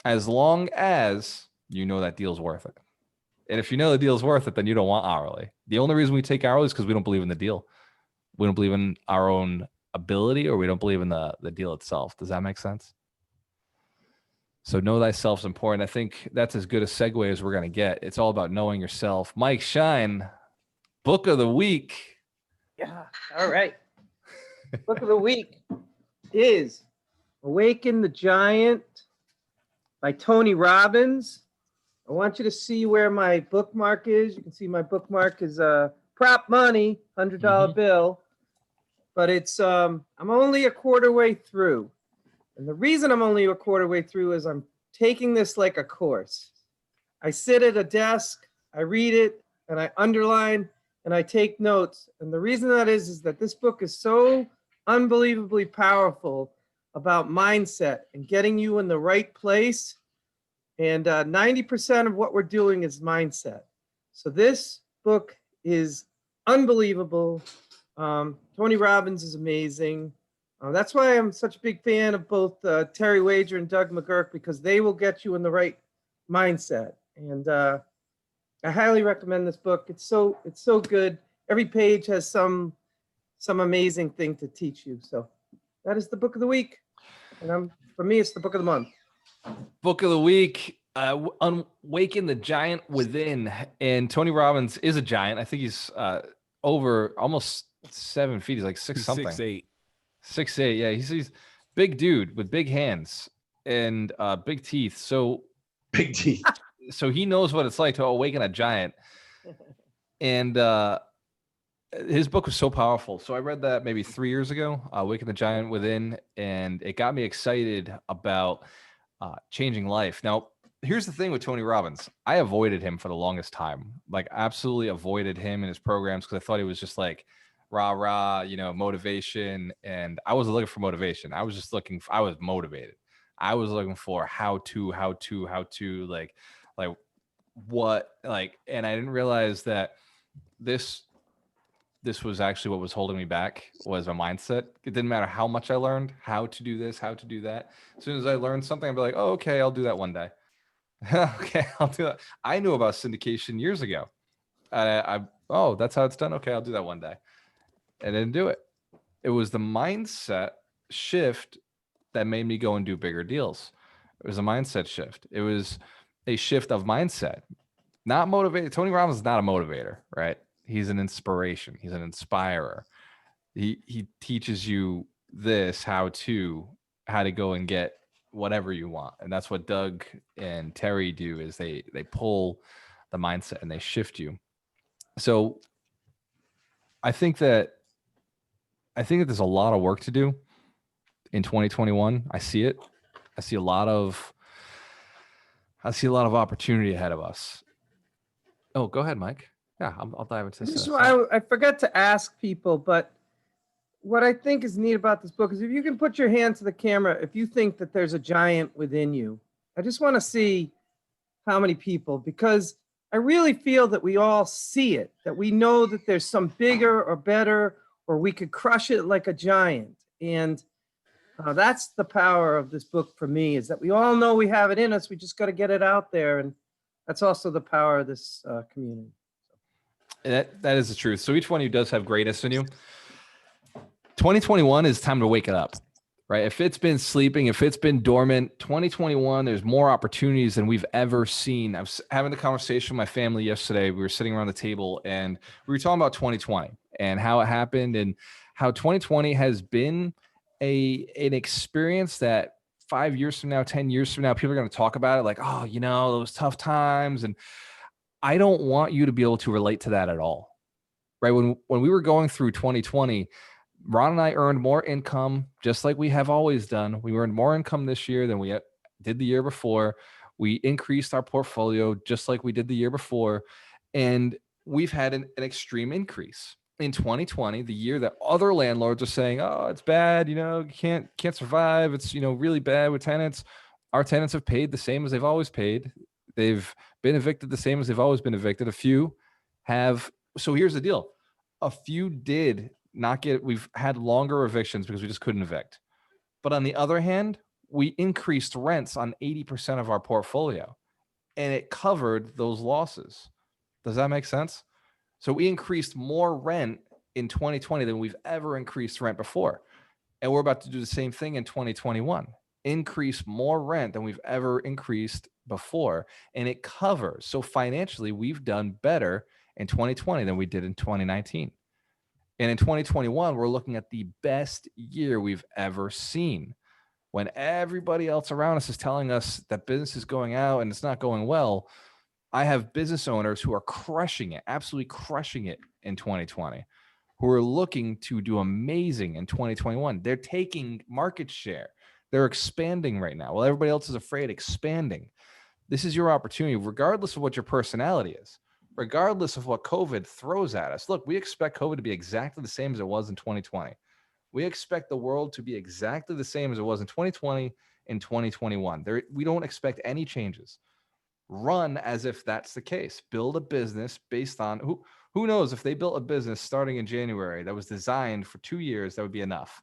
As long as you know that deal's worth it. And if you know the deal's worth it, then you don't want hourly. The only reason we take hourly is because we don't believe in the deal. We don't believe in our own ability, or we don't believe in the deal itself. Does that make sense? So know thyself is important. I think that's as good a segue as we're going to get. It's all about knowing yourself. Mike Shine, book of the week. Yeah. All right. Book of the week is Awaken the Giant by Tony Robbins. I want you to see where my bookmark is. You can see my bookmark is prop money, $100 bill. But it's I'm only a quarter way through. And the reason I'm only a quarter way through is I'm taking this like a course. I sit at a desk, I read it, and I underline, and I take notes. And the reason that is that this book is so unbelievably powerful about mindset and getting you in the right place. And 90% of what we're doing is mindset. So this book is unbelievable. Tony Robbins is amazing. That's why I'm such a big fan of both Terry Wager and Doug McGurk, because they will get you in the right mindset. And I highly recommend this book. It's so good. Every page has some amazing thing to teach you. So that is the book of the week. And for me, it's the book of the month. Book of the week, Awaken the Giant Within. And Tony Robbins is a giant. I think he's over almost 7 feet. He's like six something. 6'8". 6'8". Yeah, he's big dude with big hands and big teeth. So big teeth. So he knows what it's like to awaken a giant. And his book was so powerful. So I read that maybe 3 years ago, Awaken the Giant Within, and it got me excited about changing life. Now, here's the thing with Tony Robbins. I avoided him for the longest time, like absolutely avoided him and his programs because I thought he was just like rah rah, motivation. And I wasn't looking for motivation. I was just I was motivated. I was looking for how to, like what, like, and I didn't realize that this was actually what was holding me back was a mindset. It didn't matter how much I learned how to do this, how to do that. As soon as I learned something, I'd be like, oh, okay, I'll do that one day. Okay, I'll do that. I knew about syndication years ago. Oh, that's how it's done. Okay, I'll do that one day. And didn't do it. It was the mindset shift that made me go and do bigger deals. It was a mindset shift. It was a shift of mindset, not motivated. Tony Robbins is not a motivator, right? He's an inspiration. He's an inspirer. He teaches you this, how to go and get whatever you want. And that's what Doug and Terry do is they pull the mindset and they shift you. So I think that there's a lot of work to do in 2021. I see it. I see a lot of opportunity ahead of us. Oh, go ahead, Mike. Yeah, I'll dive into this. I forgot to ask people, but what I think is neat about this book is if you can put your hand to the camera, if you think that there's a giant within you, I just want to see how many people, because I really feel that we all see it, that we know that there's some bigger or better, or we could crush it like a giant. And that's the power of this book for me, is that we all know we have it in us. We just got to get it out there. And that's also the power of this community. That is the truth. So each one of you does have greatness in you. 2021 is time to wake it up, right? If it's been sleeping, if it's been dormant, 2021, there's more opportunities than we've ever seen. I was having the conversation with my family yesterday. We were sitting around the table and we were talking about 2020 and how it happened and how 2020 has been an experience that 5 years from now, 10 years from now, people are going to talk about it like, oh, those tough times. And I don't want you to be able to relate to that at all, right? When we were going through 2020, Ron and I earned more income, just like we have always done. We earned more income this year than we did the year before. We increased our portfolio just like we did the year before. And we've had an extreme increase. In 2020, the year that other landlords are saying, oh, it's bad, you can't survive. It's, really bad with tenants. Our tenants have paid the same as they've always paid. They've been evicted the same as they've always been evicted. A few have. So here's the deal. A few did not get, we've had longer evictions because we just couldn't evict. But on the other hand, we increased rents on 80% of our portfolio and it covered those losses. Does that make sense? So we increased more rent in 2020 than we've ever increased rent before. And we're about to do the same thing in 2021. Increase more rent than we've ever increased before. And it covers. So financially, we've done better in 2020 than we did in 2019. And in 2021, we're looking at the best year we've ever seen. When everybody else around us is telling us that business is going out and it's not going well, I have business owners who are crushing it, absolutely crushing it in 2020, who are looking to do amazing in 2021. They're taking market share. They're expanding right now. While everybody else is afraid, expanding. This is your opportunity, regardless of what your personality is, regardless of what COVID throws at us. Look, we expect COVID to be exactly the same as it was in 2020. We expect the world to be exactly the same as it was in 2020 and 2021. We don't expect any changes. Run as if that's the case. Build a business based on who knows if they built a business starting in January that was designed for 2 years, that would be enough.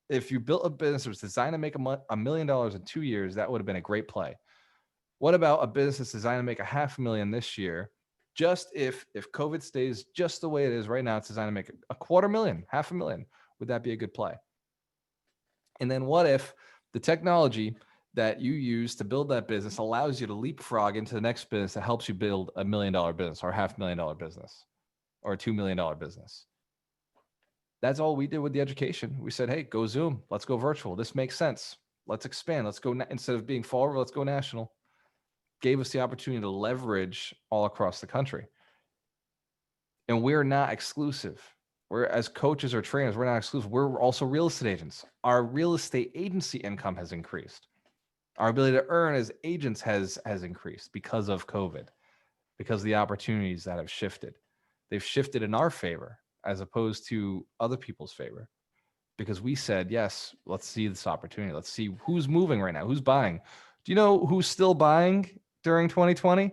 If you built a business that was designed to make $1 million in 2 years, that would have been a great play. What about a business that's designed to make $500,000 this year? Just if COVID stays just the way it is right now, it's designed to make $250,000, $500,000. Would that be a good play? And then what if the technology that you use to build that business allows you to leapfrog into the next business that helps you build $1 million business or $500,000 business or a $2 million business? That's all we did with the education. We said, hey, go Zoom. Let's go virtual. This makes sense. Let's expand. Let's go, instead of being forward, let's go national. Gave us the opportunity to leverage all across the country. And we're not exclusive. We're, as coaches or trainers, we're not exclusive. We're also real estate agents. Our real estate agency income has increased. Our ability to earn as agents has increased because of COVID, because of the opportunities that have shifted. They've shifted in our favor as opposed to other people's favor, because we said, yes, let's see this opportunity. Let's see who's moving right now, who's buying. Do you know who's still buying during 2020?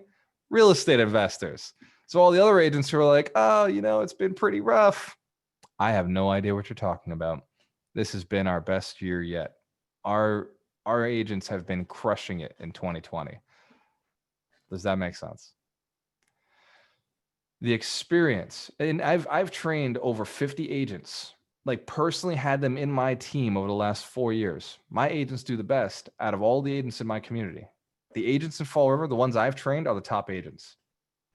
Real estate investors. So all the other agents who are like, oh, it's been pretty rough. I have no idea what you're talking about. This has been our best year yet. Our agents have been crushing it in 2020. Does that make sense? The experience, and I've trained over 50 agents, like personally had them in my team over the last 4 years. My agents do the best out of all the agents in my community. The agents in Fall River, the ones I've trained, are the top agents.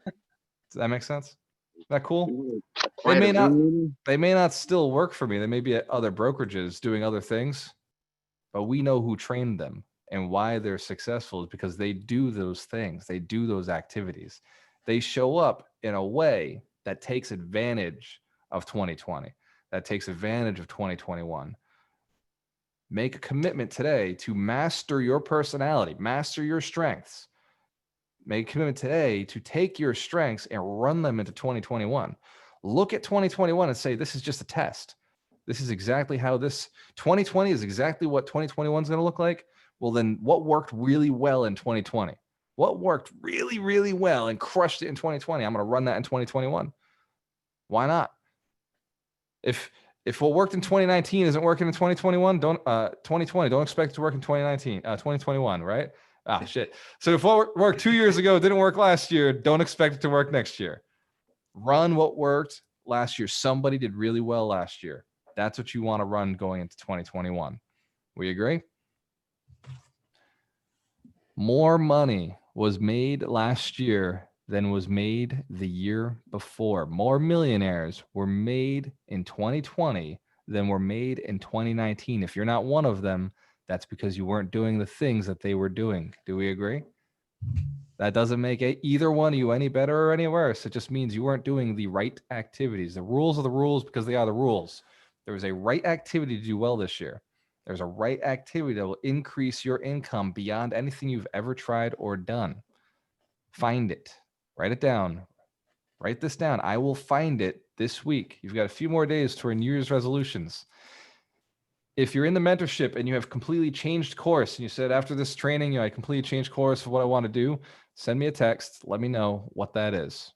Does that make sense? Is that cool? They may not still work for me. They may be at other brokerages doing other things, but we know who trained them, and why they're successful is because they do those things. They do those activities. They show up in a way that takes advantage of 2020, that takes advantage of 2021. Make a commitment today to master your personality, master your strengths. Make a commitment today to take your strengths and run them into 2021. Look at 2021 and say, this is just a test. This is exactly how 2020 is exactly what 2021 is going to look like. Well, then what worked really well in 2020? What worked really, really well and crushed it in 2020? I'm going to run that in 2021. Why not? If what worked in 2019 isn't working in 2021, 2020, don't expect it to work in 2021, right? Shit. So if what worked 2 years ago didn't work last year, don't expect it to work next year. Run what worked last year. Somebody did really well last year. That's what you want to run going into 2021. We agree? More money was made last year than was made the year before. More millionaires were made in 2020 than were made in 2019. If you're not one of them, that's because you weren't doing the things that they were doing. Do we agree? That doesn't make either one of you any better or any worse. It just means you weren't doing the right activities. The rules are the rules because they are the rules. There was a right activity to do well this year. There's a right activity that will increase your income beyond anything you've ever tried or done. Find it. Write it down. Write this down. I will find it this week. You've got a few more days toward New Year's resolutions. If you're in the mentorship and you have completely changed course and you said, after this training, I completely changed course for what I want to do, send me a text. Let me know what that is.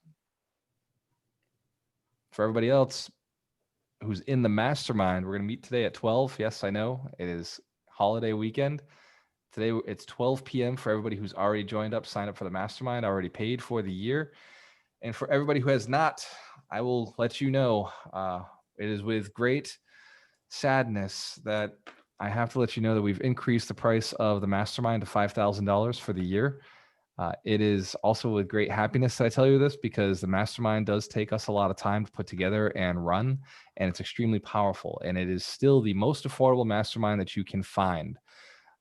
For everybody else who's in the mastermind, we're going to meet today at 12. Yes, I know it is holiday weekend. Today it's 12 p.m. for everybody who's already joined up, signed up for the mastermind, already paid for the year. And for everybody who has not, I will let you know, it is with great sadness that I have to let you know that we've increased the price of the mastermind to $5,000 for the year. It is also with great happiness that I tell you this, because the mastermind does take us a lot of time to put together and run, and it's extremely powerful. And it is still the most affordable mastermind that you can find.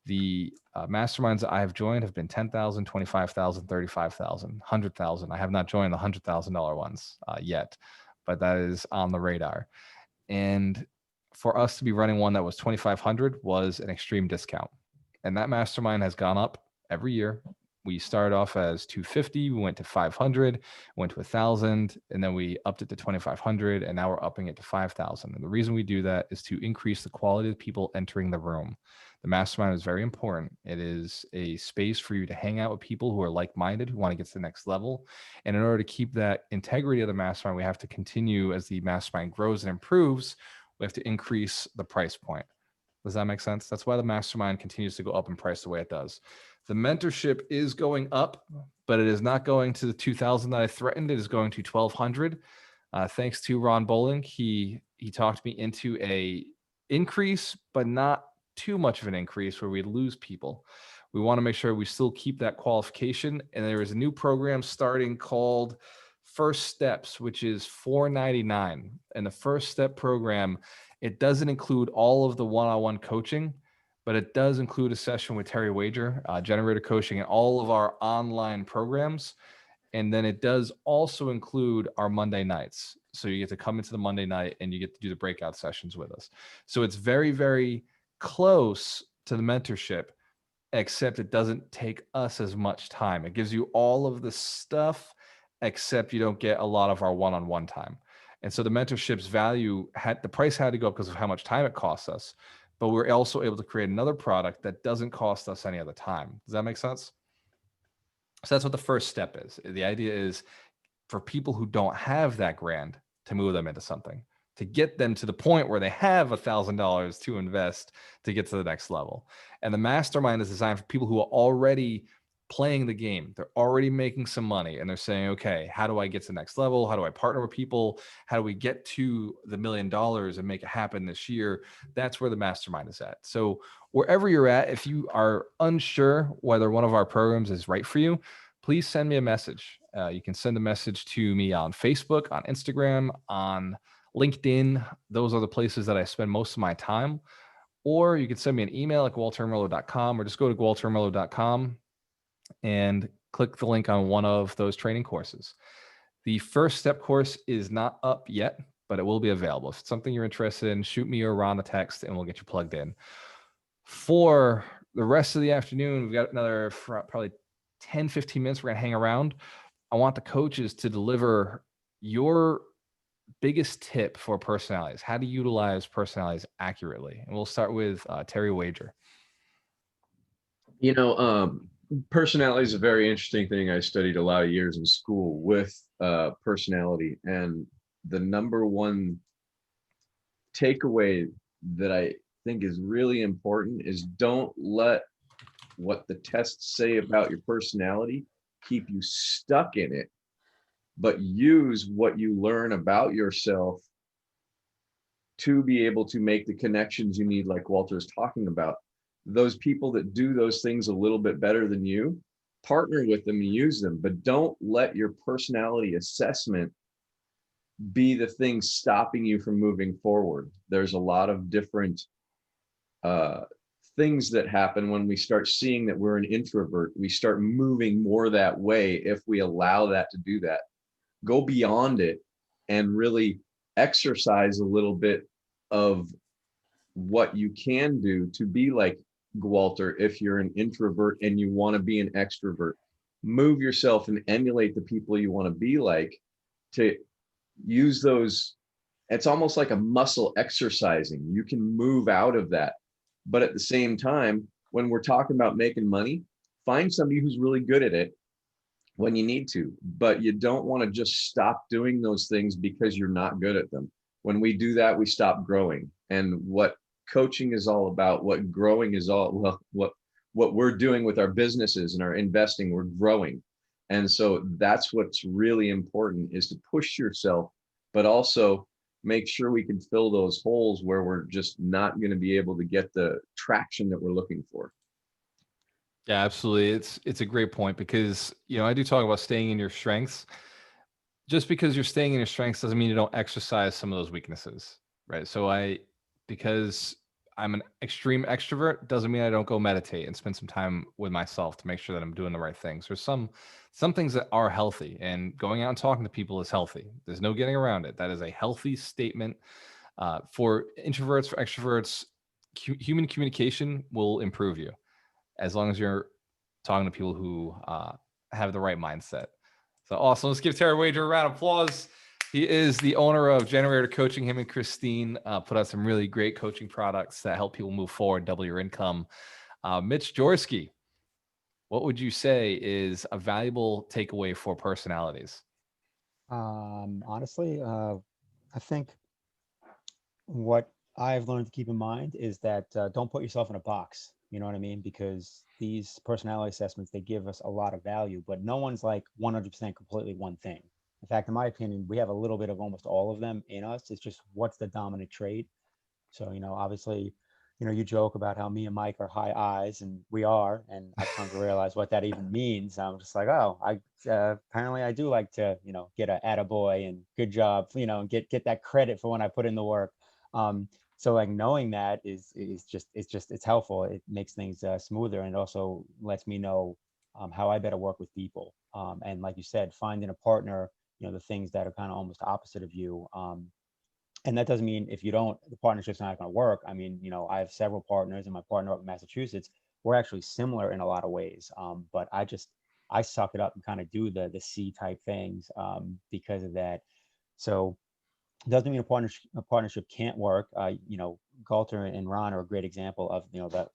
The masterminds that I have joined have been $10,000, $25,000, $35,000, $100,000. I have not joined the $100,000 ones yet, but that is on the radar. And for us to be running one that was $2,500 was an extreme discount. And that mastermind has gone up every year. We started off as $250, we went to $500, went to $1,000, and then we upped it to $2,500, and now we're upping it to $5,000. And the reason we do that is to increase the quality of the people entering the room. The mastermind is very important. It is a space for you to hang out with people who are like-minded, who want to get to the next level. And in order to keep that integrity of the mastermind, we have to continue, as the mastermind grows and improves, we have to increase the price point. Does that make sense? That's why the mastermind continues to go up in price the way it does. The mentorship is going up, but it is not going to the 2,000 that I threatened. It is going to 1,200. Thanks to Ron Bowling. He talked me into a increase, but not too much of an increase where we'd lose people. We want to make sure we still keep that qualification. And there is a new program starting called First Steps, which is $499. And the First Step program, it doesn't include all of the one-on-one coaching, but it does include a session with Terry Wager, generator coaching, and all of our online programs. And then it does also include our Monday nights. So you get to come into the Monday night and you get to do the breakout sessions with us. So it's very, very close to the mentorship, except it doesn't take us as much time. It gives you all of the stuff, except you don't get a lot of our one-on-one time. And so the mentorship's value the price had to go up because of how much time it costs us, but we're also able to create another product that doesn't cost us any other time. Does that make sense? So that's what the first step is. The idea is for people who don't have that grand to move them into something, to get them to the point where they have $1,000 to invest to get to the next level. And the mastermind is designed for people who are already playing the game. They're already making some money and they're saying, okay, how do I get to the next level? How do I partner with people? How do we get to the $1 million and make it happen this year? That's where the mastermind is at. So wherever you're at, if you are unsure whether one of our programs is right for you, please send me a message. You can send a message to me on Facebook, on Instagram, on LinkedIn. Those are the places that I spend most of my time. Or you can send me an email at gwaltermiller.com, or just go to gwaltermiller.com and click the link on one of those training courses. The first step course is not up yet, but it will be available. If it's something you're interested in, shoot me or Ron a text and we'll get you plugged in. For the rest of the afternoon, we've got another probably 10, 15 minutes. We're going to hang around. I want the coaches to deliver your biggest tip for personalities, how to utilize personalities accurately. And we'll start with Terry Wager. Personality is a very interesting thing. I studied a lot of years in school with personality, and the number one takeaway that I think is really important is don't let what the tests say about your personality keep you stuck in it, but use what you learn about yourself to be able to make the connections you need, like Walter's talking about. Those people that do those things a little bit better than you, partner with them and use them, but don't let your personality assessment be the thing stopping you from moving forward. There's a lot of different things that happen when we start seeing that we're an introvert. We start moving more that way if we allow that to do that. Go beyond it and really exercise a little bit of what you can do to be like Walter. If you're an introvert and you want to be an extrovert, move yourself and emulate the people you want to be like, to use those. It's almost like a muscle exercising. You can move out of that. But at the same time, when we're talking about making money, find somebody who's really good at it when you need to, but you don't want to just stop doing those things because you're not good at them. When we do that, we stop growing. And what coaching is all about, what growing is all, well, what we're doing with our businesses and our investing, we're growing. And so that's what's really important, is to push yourself, but also make sure we can fill those holes where we're just not going to be able to get the traction that we're looking for. Yeah, absolutely. It's a great point, because, I do talk about staying in your strengths. Just because you're staying in your strengths doesn't mean you don't exercise some of those weaknesses, right? So because I'm an extreme extrovert, doesn't mean I don't go meditate and spend some time with myself to make sure that I'm doing the right things. There's some things that are healthy, and going out and talking to people is healthy. There's no getting around it. That is a healthy statement. For introverts, for extroverts, human communication will improve you as long as you're talking to people who have the right mindset. So awesome. Let's give Terry Wager a round of applause. He is the owner of Generator Coaching. Him and Christine put out some really great coaching products that help people move forward, double your income. Mitch Jorsky, what would you say is a valuable takeaway for personalities? Honestly, I think what I've learned to keep in mind is that don't put yourself in a box. You know what I mean? Because these personality assessments, they give us a lot of value, but no one's like 100% completely one thing. In fact, in my opinion, we have a little bit of almost all of them in us. It's just what's the dominant trait. So, obviously, you joke about how me and Mike are high I's, and we are, and I've come to realize what that even means. I'm just like, oh, apparently I do like to, get a attaboy and good job, and get that credit for when I put in the work. So like knowing that is it's helpful. It makes things smoother, and it also lets me know how I better work with people. And like you said, finding a partner, the things that are kind of almost opposite of you. And that doesn't mean if you don't, the partnership's not going to work. I mean, I have several partners, and my partner up in Massachusetts, we're actually similar in a lot of ways. But I suck it up and kind of do the C type things because of that. So doesn't mean a partnership can't work. Galter and Ron are a great example of, that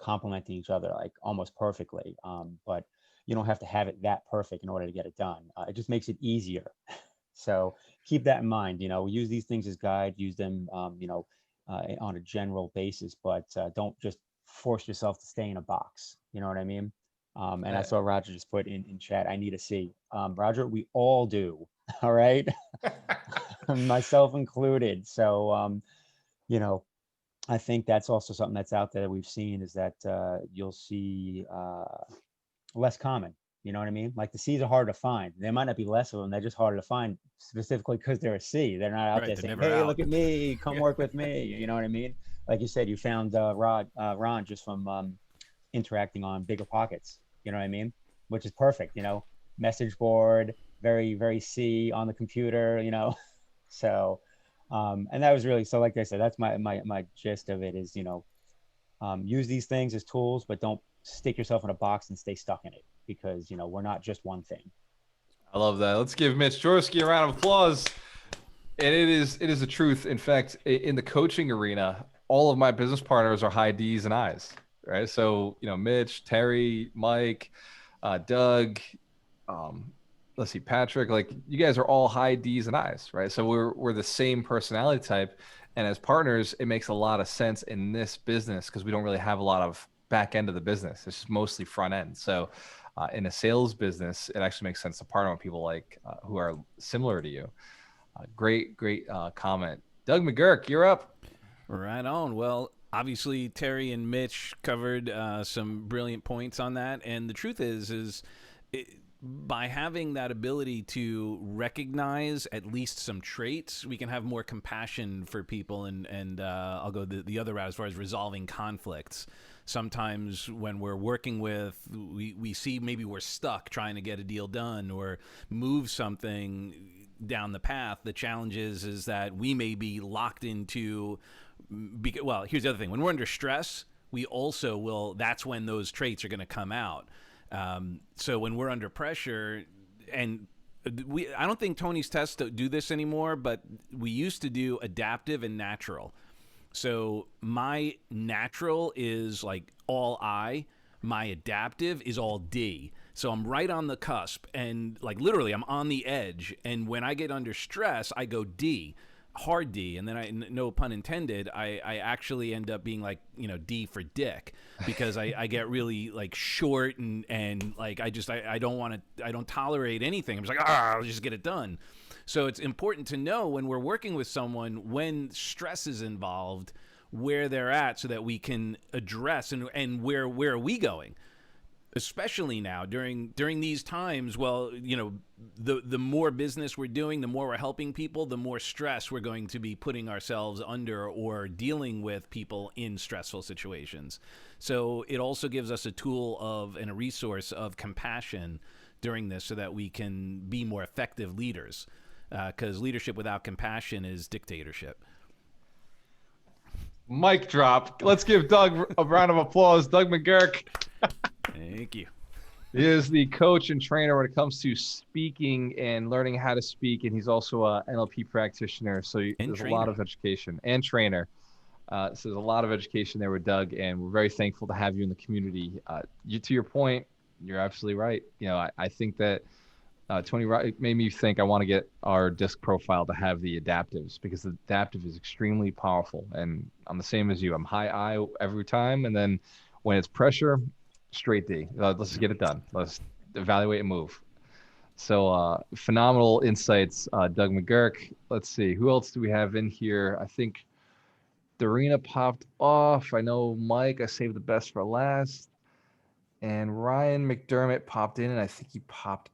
complementing each other like almost perfectly. But you don't have to have it that perfect in order to get it done. It just makes it easier. So keep that in mind. Use these things as guide, use them, on a general basis, but don't just force yourself to stay in a box. You know what I mean? And I saw Roger just put in chat, I need a C. Roger, we all do. All right. Myself included. So, I think that's also something that's out there that we've seen is that you'll see less common. You know what I mean? Like the C's are harder to find. There might not be less of them. They're just harder to find specifically because they're a C. They're not out Right, there they're saying, never hey, out. look at me, come work with me. You know what I mean? Like you said, you found Ron just from interacting on Bigger Pockets. You know what I mean? Which is perfect, message board, very, very C on the computer, So, and that was really, so like I said, that's my gist of it is, use these things as tools, but don't stick yourself in a box and stay stuck in it because, we're not just one thing. I love that. Let's give Mitch Jorsky a round of applause. And it is the truth. In fact, in the coaching arena, all of my business partners are high D's and I's, right? So, Mitch, Terry, Mike, Doug, let's see, Patrick, like you guys are all high D's and I's, right? So we're the same personality type. And as partners, it makes a lot of sense in this business because we don't really have a lot of back end of the business. It's just mostly front end. So in a sales business, it actually makes sense to partner with people like who are similar to you. Great comment. Doug McGurk, you're up. Right on. Well, obviously Terry and Mitch covered some brilliant points on that, and the truth is by having that ability to recognize at least some traits, we can have more compassion for people, and I'll go the other route as far as resolving conflicts. Sometimes when we're working with, we see maybe we're stuck trying to get a deal done or move something down the path. The challenge is that we may be locked into, well, here's the other thing. When we're under stress, we also will, that's when those traits are going to come out. So when we're under pressure, and I don't think Tony's tests do this anymore, but we used to do adaptive and natural. So my natural is like all I, my adaptive is all D. So I'm right on the cusp, and like literally I'm on the edge. And when I get under stress, I go D, hard D. And then no pun intended, I actually end up being like, D for dick, because I get really like short and like, I don't tolerate anything. I'm just like, I'll just get it done. So it's important to know when we're working with someone, when stress is involved, where they're at so that we can address and where are we going? Especially now during these times, well, the more business we're doing, the more we're helping people, the more stress we're going to be putting ourselves under or dealing with people in stressful situations. So it also gives us a tool and a resource of compassion during this so that we can be more effective leaders. Because leadership without compassion is dictatorship. Mic drop. Let's give Doug a round of applause. Doug McGurk. Thank you. He is the coach and trainer when it comes to speaking and learning how to speak, and he's also a NLP practitioner. So there's a lot of education and trainer. So there's a lot of education there with Doug, and we're very thankful to have you in the community. To your point, you're absolutely right. I think that Tony made me think I want to get our disc profile to have the adaptives, because the adaptive is extremely powerful. And I'm the same as you. I'm high I every time. And then when it's pressure, straight D. Let's just get it done. Let's evaluate and move. So phenomenal insights, Doug McGurk. Let's see. Who else do we have in here? I think Darina popped off. I know Mike, I saved the best for last. And Ryan McDermott popped in, and I think he popped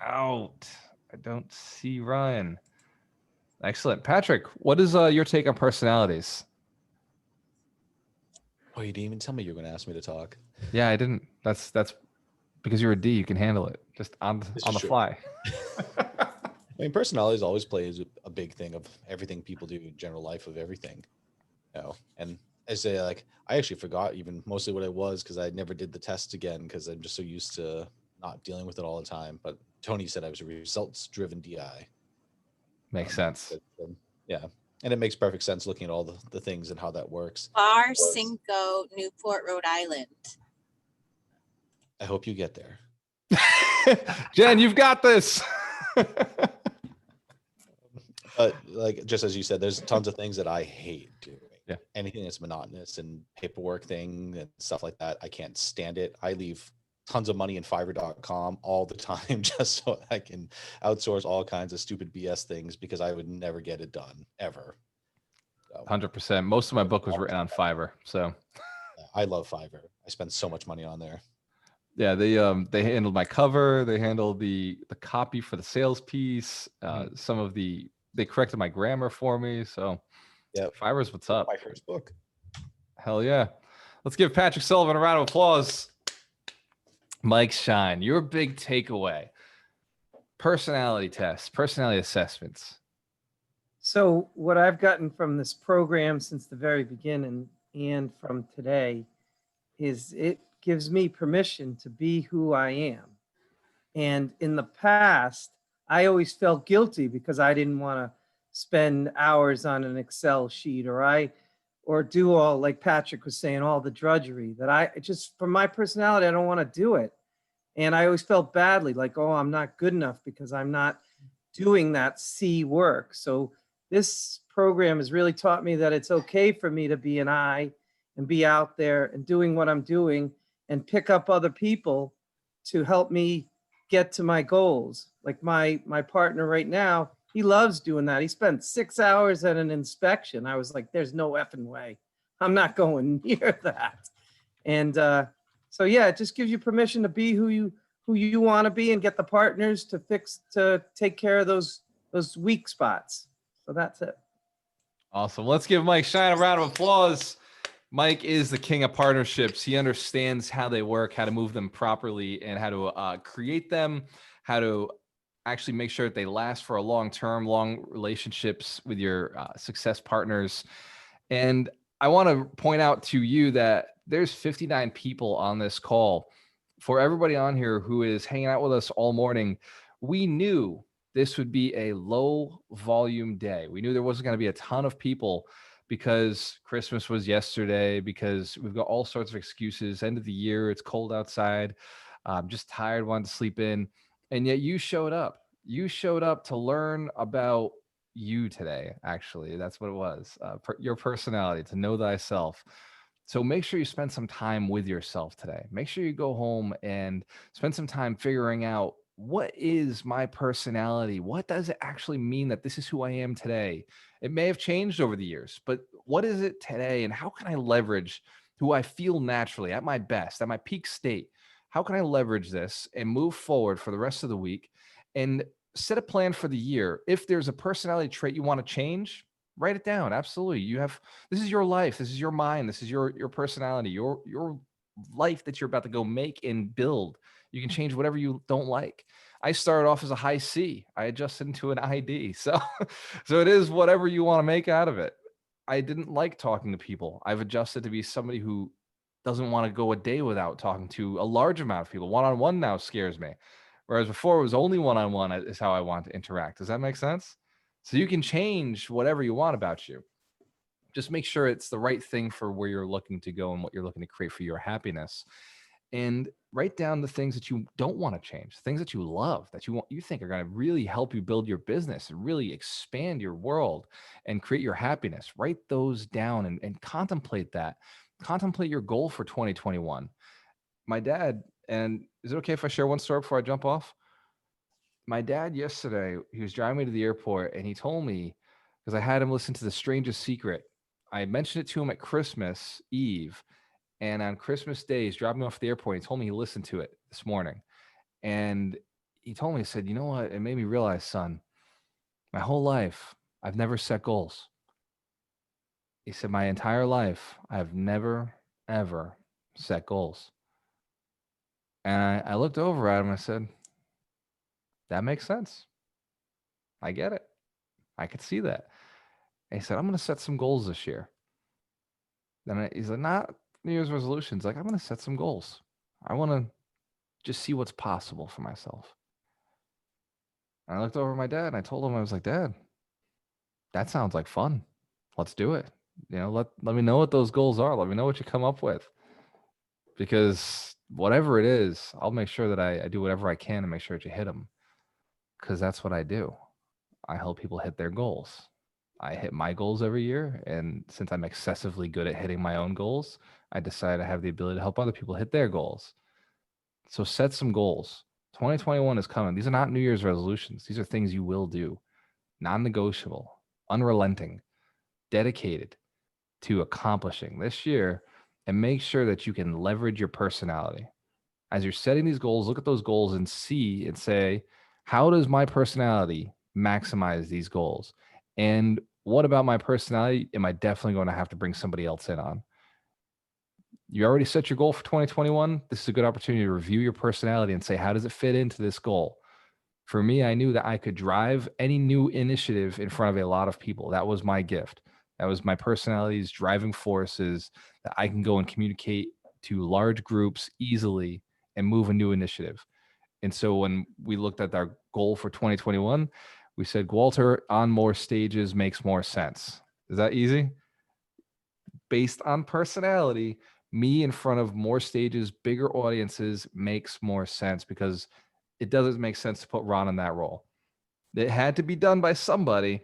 out. I don't see Ryan. Excellent. Patrick, what is your take on personalities? Oh, you didn't even tell me you were going to ask me to talk. Yeah, I didn't. That's because you're a D. You can handle it just on the fly. I mean, personalities always plays a big thing of everything people do in general life of everything. And I say like I actually forgot even mostly what it was because I never did the test again because I'm just so used to not dealing with it all the time. But Tony said I was a results-driven DI. Makes sense. Yeah, and it makes perfect sense looking at all the things and how that works. Bar Cinco, Newport, Rhode Island. I hope you get there. Jen, you've got this. But like just as you said, there's tons of things that I hate doing. Yeah. Anything that's monotonous and paperwork thing and stuff like that, I can't stand it. I leave tons of money in Fiverr.com all the time just so I can outsource all kinds of stupid BS things because I would never get it done ever. So, 100%. Most of my book was written on Fiverr. So I love Fiverr. I spend so much money on there. yeah, they handled my cover. They handled the copy for the sales piece. They corrected my grammar for me. So yeah, Fiverr's what's up. My first book. Hell yeah. Let's give Patrick Sullivan a round of applause. Mike Shine, your big takeaway. Personality tests, personality assessments. So what I've gotten from this program since the very beginning and from today is it gives me permission to be who I am. And in the past, I always felt guilty because I didn't want to spend hours on an Excel sheet or do all, like Patrick was saying, all the drudgery that I just, from my personality, I don't want to do it. And I always felt badly, like, oh, I'm not good enough because I'm not doing that C work. So this program has really taught me that it's okay for me to be an I and be out there and doing what I'm doing and pick up other people to help me get to my goals. Like my partner right now, he loves doing that. He spent 6 hours at an inspection. I was like, there's no effing way. I'm not going near that. And so, yeah, it just gives you permission to be who you want to be and get the partners to take care of those weak spots. So that's it. Awesome. Let's give Mike Shine a round of applause. Mike is the king of partnerships. He understands how they work, how to move them properly, and how to create them, how to actually make sure that they last for a long relationships with your success partners. And I want to point out to you that there's 59 people on this call. For everybody on here who is hanging out with us all morning, we knew this would be a low volume day. We knew there wasn't going to be a ton of people because Christmas was yesterday, because we've got all sorts of excuses. End of the year, it's cold outside. I'm just tired, wanted to sleep in. And yet you showed up. You showed up to learn about you today, actually. That's what it was. Your personality, to know thyself. So make sure you spend some time with yourself today. Make sure you go home and spend some time figuring out, what is my personality? What does it actually mean that this is who I am today? It may have changed over the years, but what is it today? And how can I leverage who I feel naturally at my best, at my peak state? How can I leverage this and move forward for the rest of the week and set a plan for the year? If there's a personality trait you want to change, write it down. Absolutely. This is your life. This is your mind. This is your personality, your life that you're about to go make and build. You can change whatever you don't like. I started off as a high C. I adjusted into an ID. So it is whatever you want to make out of it. I didn't like talking to people. I've adjusted to be somebody who doesn't want to go a day without talking to a large amount of people. One-on-one now scares me. Whereas before it was only one-on-one is how I want to interact. Does that make sense? So you can change whatever you want about you. Just make sure it's the right thing for where you're looking to go and what you're looking to create for your happiness. And write down the things that you don't want to change, things that you love, that you think are going to really help you build your business and really expand your world and create your happiness. Write those down and contemplate that. Contemplate your goal for 2021. My dad, and is it okay if I share one story before I jump off? My dad yesterday, he was driving me to the airport and he told me, because I had him listen to The Strangest Secret. I mentioned it to him at Christmas Eve. And on Christmas Day, he's dropping me off at the airport. He told me he listened to it this morning. And he told me, he said, you know what? It made me realize, son, my whole life, I've never set goals. He said, my entire life, I've never, ever set goals. And I looked over at him. I said, that makes sense. I get it. I could see that. And he said, I'm going to set some goals this year. He's like, not New Year's resolutions. Like, I'm going to set some goals. I want to just see what's possible for myself. And I looked over at my dad and I told him, I was like, Dad, that sounds like fun. Let's do it. Let me know what those goals are. Let me know what you come up with. Because whatever it is, I'll make sure that I do whatever I can to make sure that you hit them. Because that's what I do. I help people hit their goals. I hit my goals every year. And since I'm excessively good at hitting my own goals, I decided I have the ability to help other people hit their goals. So set some goals. 2021 is coming. These are not New Year's resolutions. These are things you will do. Non-negotiable, unrelenting, dedicated to accomplishing this year, and make sure that you can leverage your personality. As you're setting these goals, look at those goals and see and say, how does my personality maximize these goals? And what about my personality am I definitely going to have to bring somebody else in on? You already set your goal for 2021. This is a good opportunity to review your personality and say, how does it fit into this goal? For me, I knew that I could drive any new initiative in front of a lot of people. That was my gift. That was my personality's driving forces, that I can go and communicate to large groups easily and move a new initiative. And so when we looked at our goal for 2021, we said, Walter, on more stages makes more sense. Is that easy? Based on personality, me in front of more stages, bigger audiences makes more sense, because it doesn't make sense to put Ron in that role. It had to be done by somebody.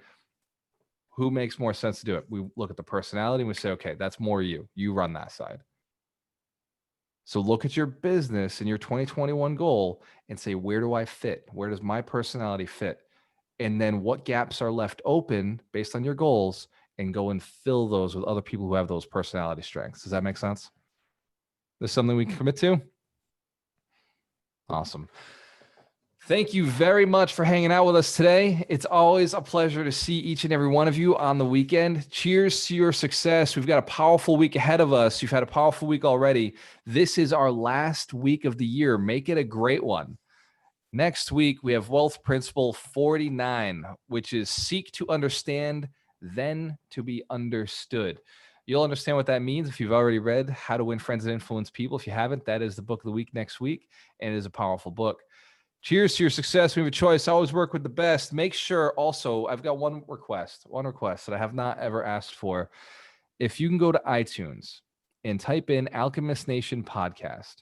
Who makes more sense to do it? We look at the personality and we say, okay, that's more you. You run that side. So look at your business and your 2021 goal and say, where do I fit? Where does my personality fit? And then what gaps are left open based on your goals, and go and fill those with other people who have those personality strengths. Does that make sense? This is something we can commit to? Awesome. Thank you very much for hanging out with us today. It's always a pleasure to see each and every one of you on the weekend. Cheers to your success. We've got a powerful week ahead of us. You've had a powerful week already. This is our last week of the year. Make it a great one. Next week, we have Wealth Principle 49, which is seek to understand, then to be understood. You'll understand what that means if you've already read How to Win Friends and Influence People. If you haven't, that is the book of the week next week, and it is a powerful book. Cheers to your success. We have a choice. Always work with the best. Make sure also, I've got one request that I have not ever asked for. If you can go to iTunes and type in Alchemist Nation podcast,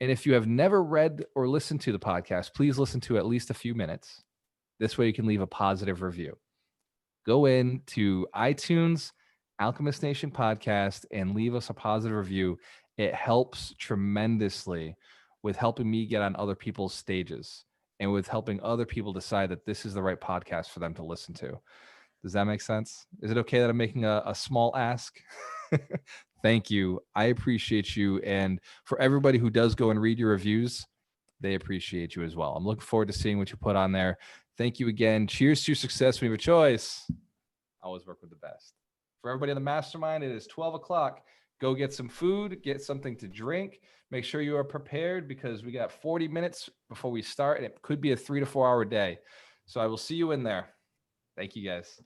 and if you have never read or listened to the podcast, please listen to at least a few minutes. This way you can leave a positive review. Go into iTunes, Alchemist Nation podcast, and leave us a positive review. It helps tremendously with helping me get on other people's stages and with helping other people decide that this is the right podcast for them to listen to. Does that make sense? Is it okay that I'm making a small ask? Thank you. I appreciate you. And for everybody who does go and read your reviews, they appreciate you as well. I'm looking forward to seeing what you put on there. Thank you again. Cheers to your success. We have a choice. Always work with the best. For everybody in the mastermind, it is 12 o'clock. Go get some food, get something to drink. Make sure you are prepared, because we got 40 minutes before we start, and it could be a 3 to 4 hour day. So I will see you in there. Thank you, guys.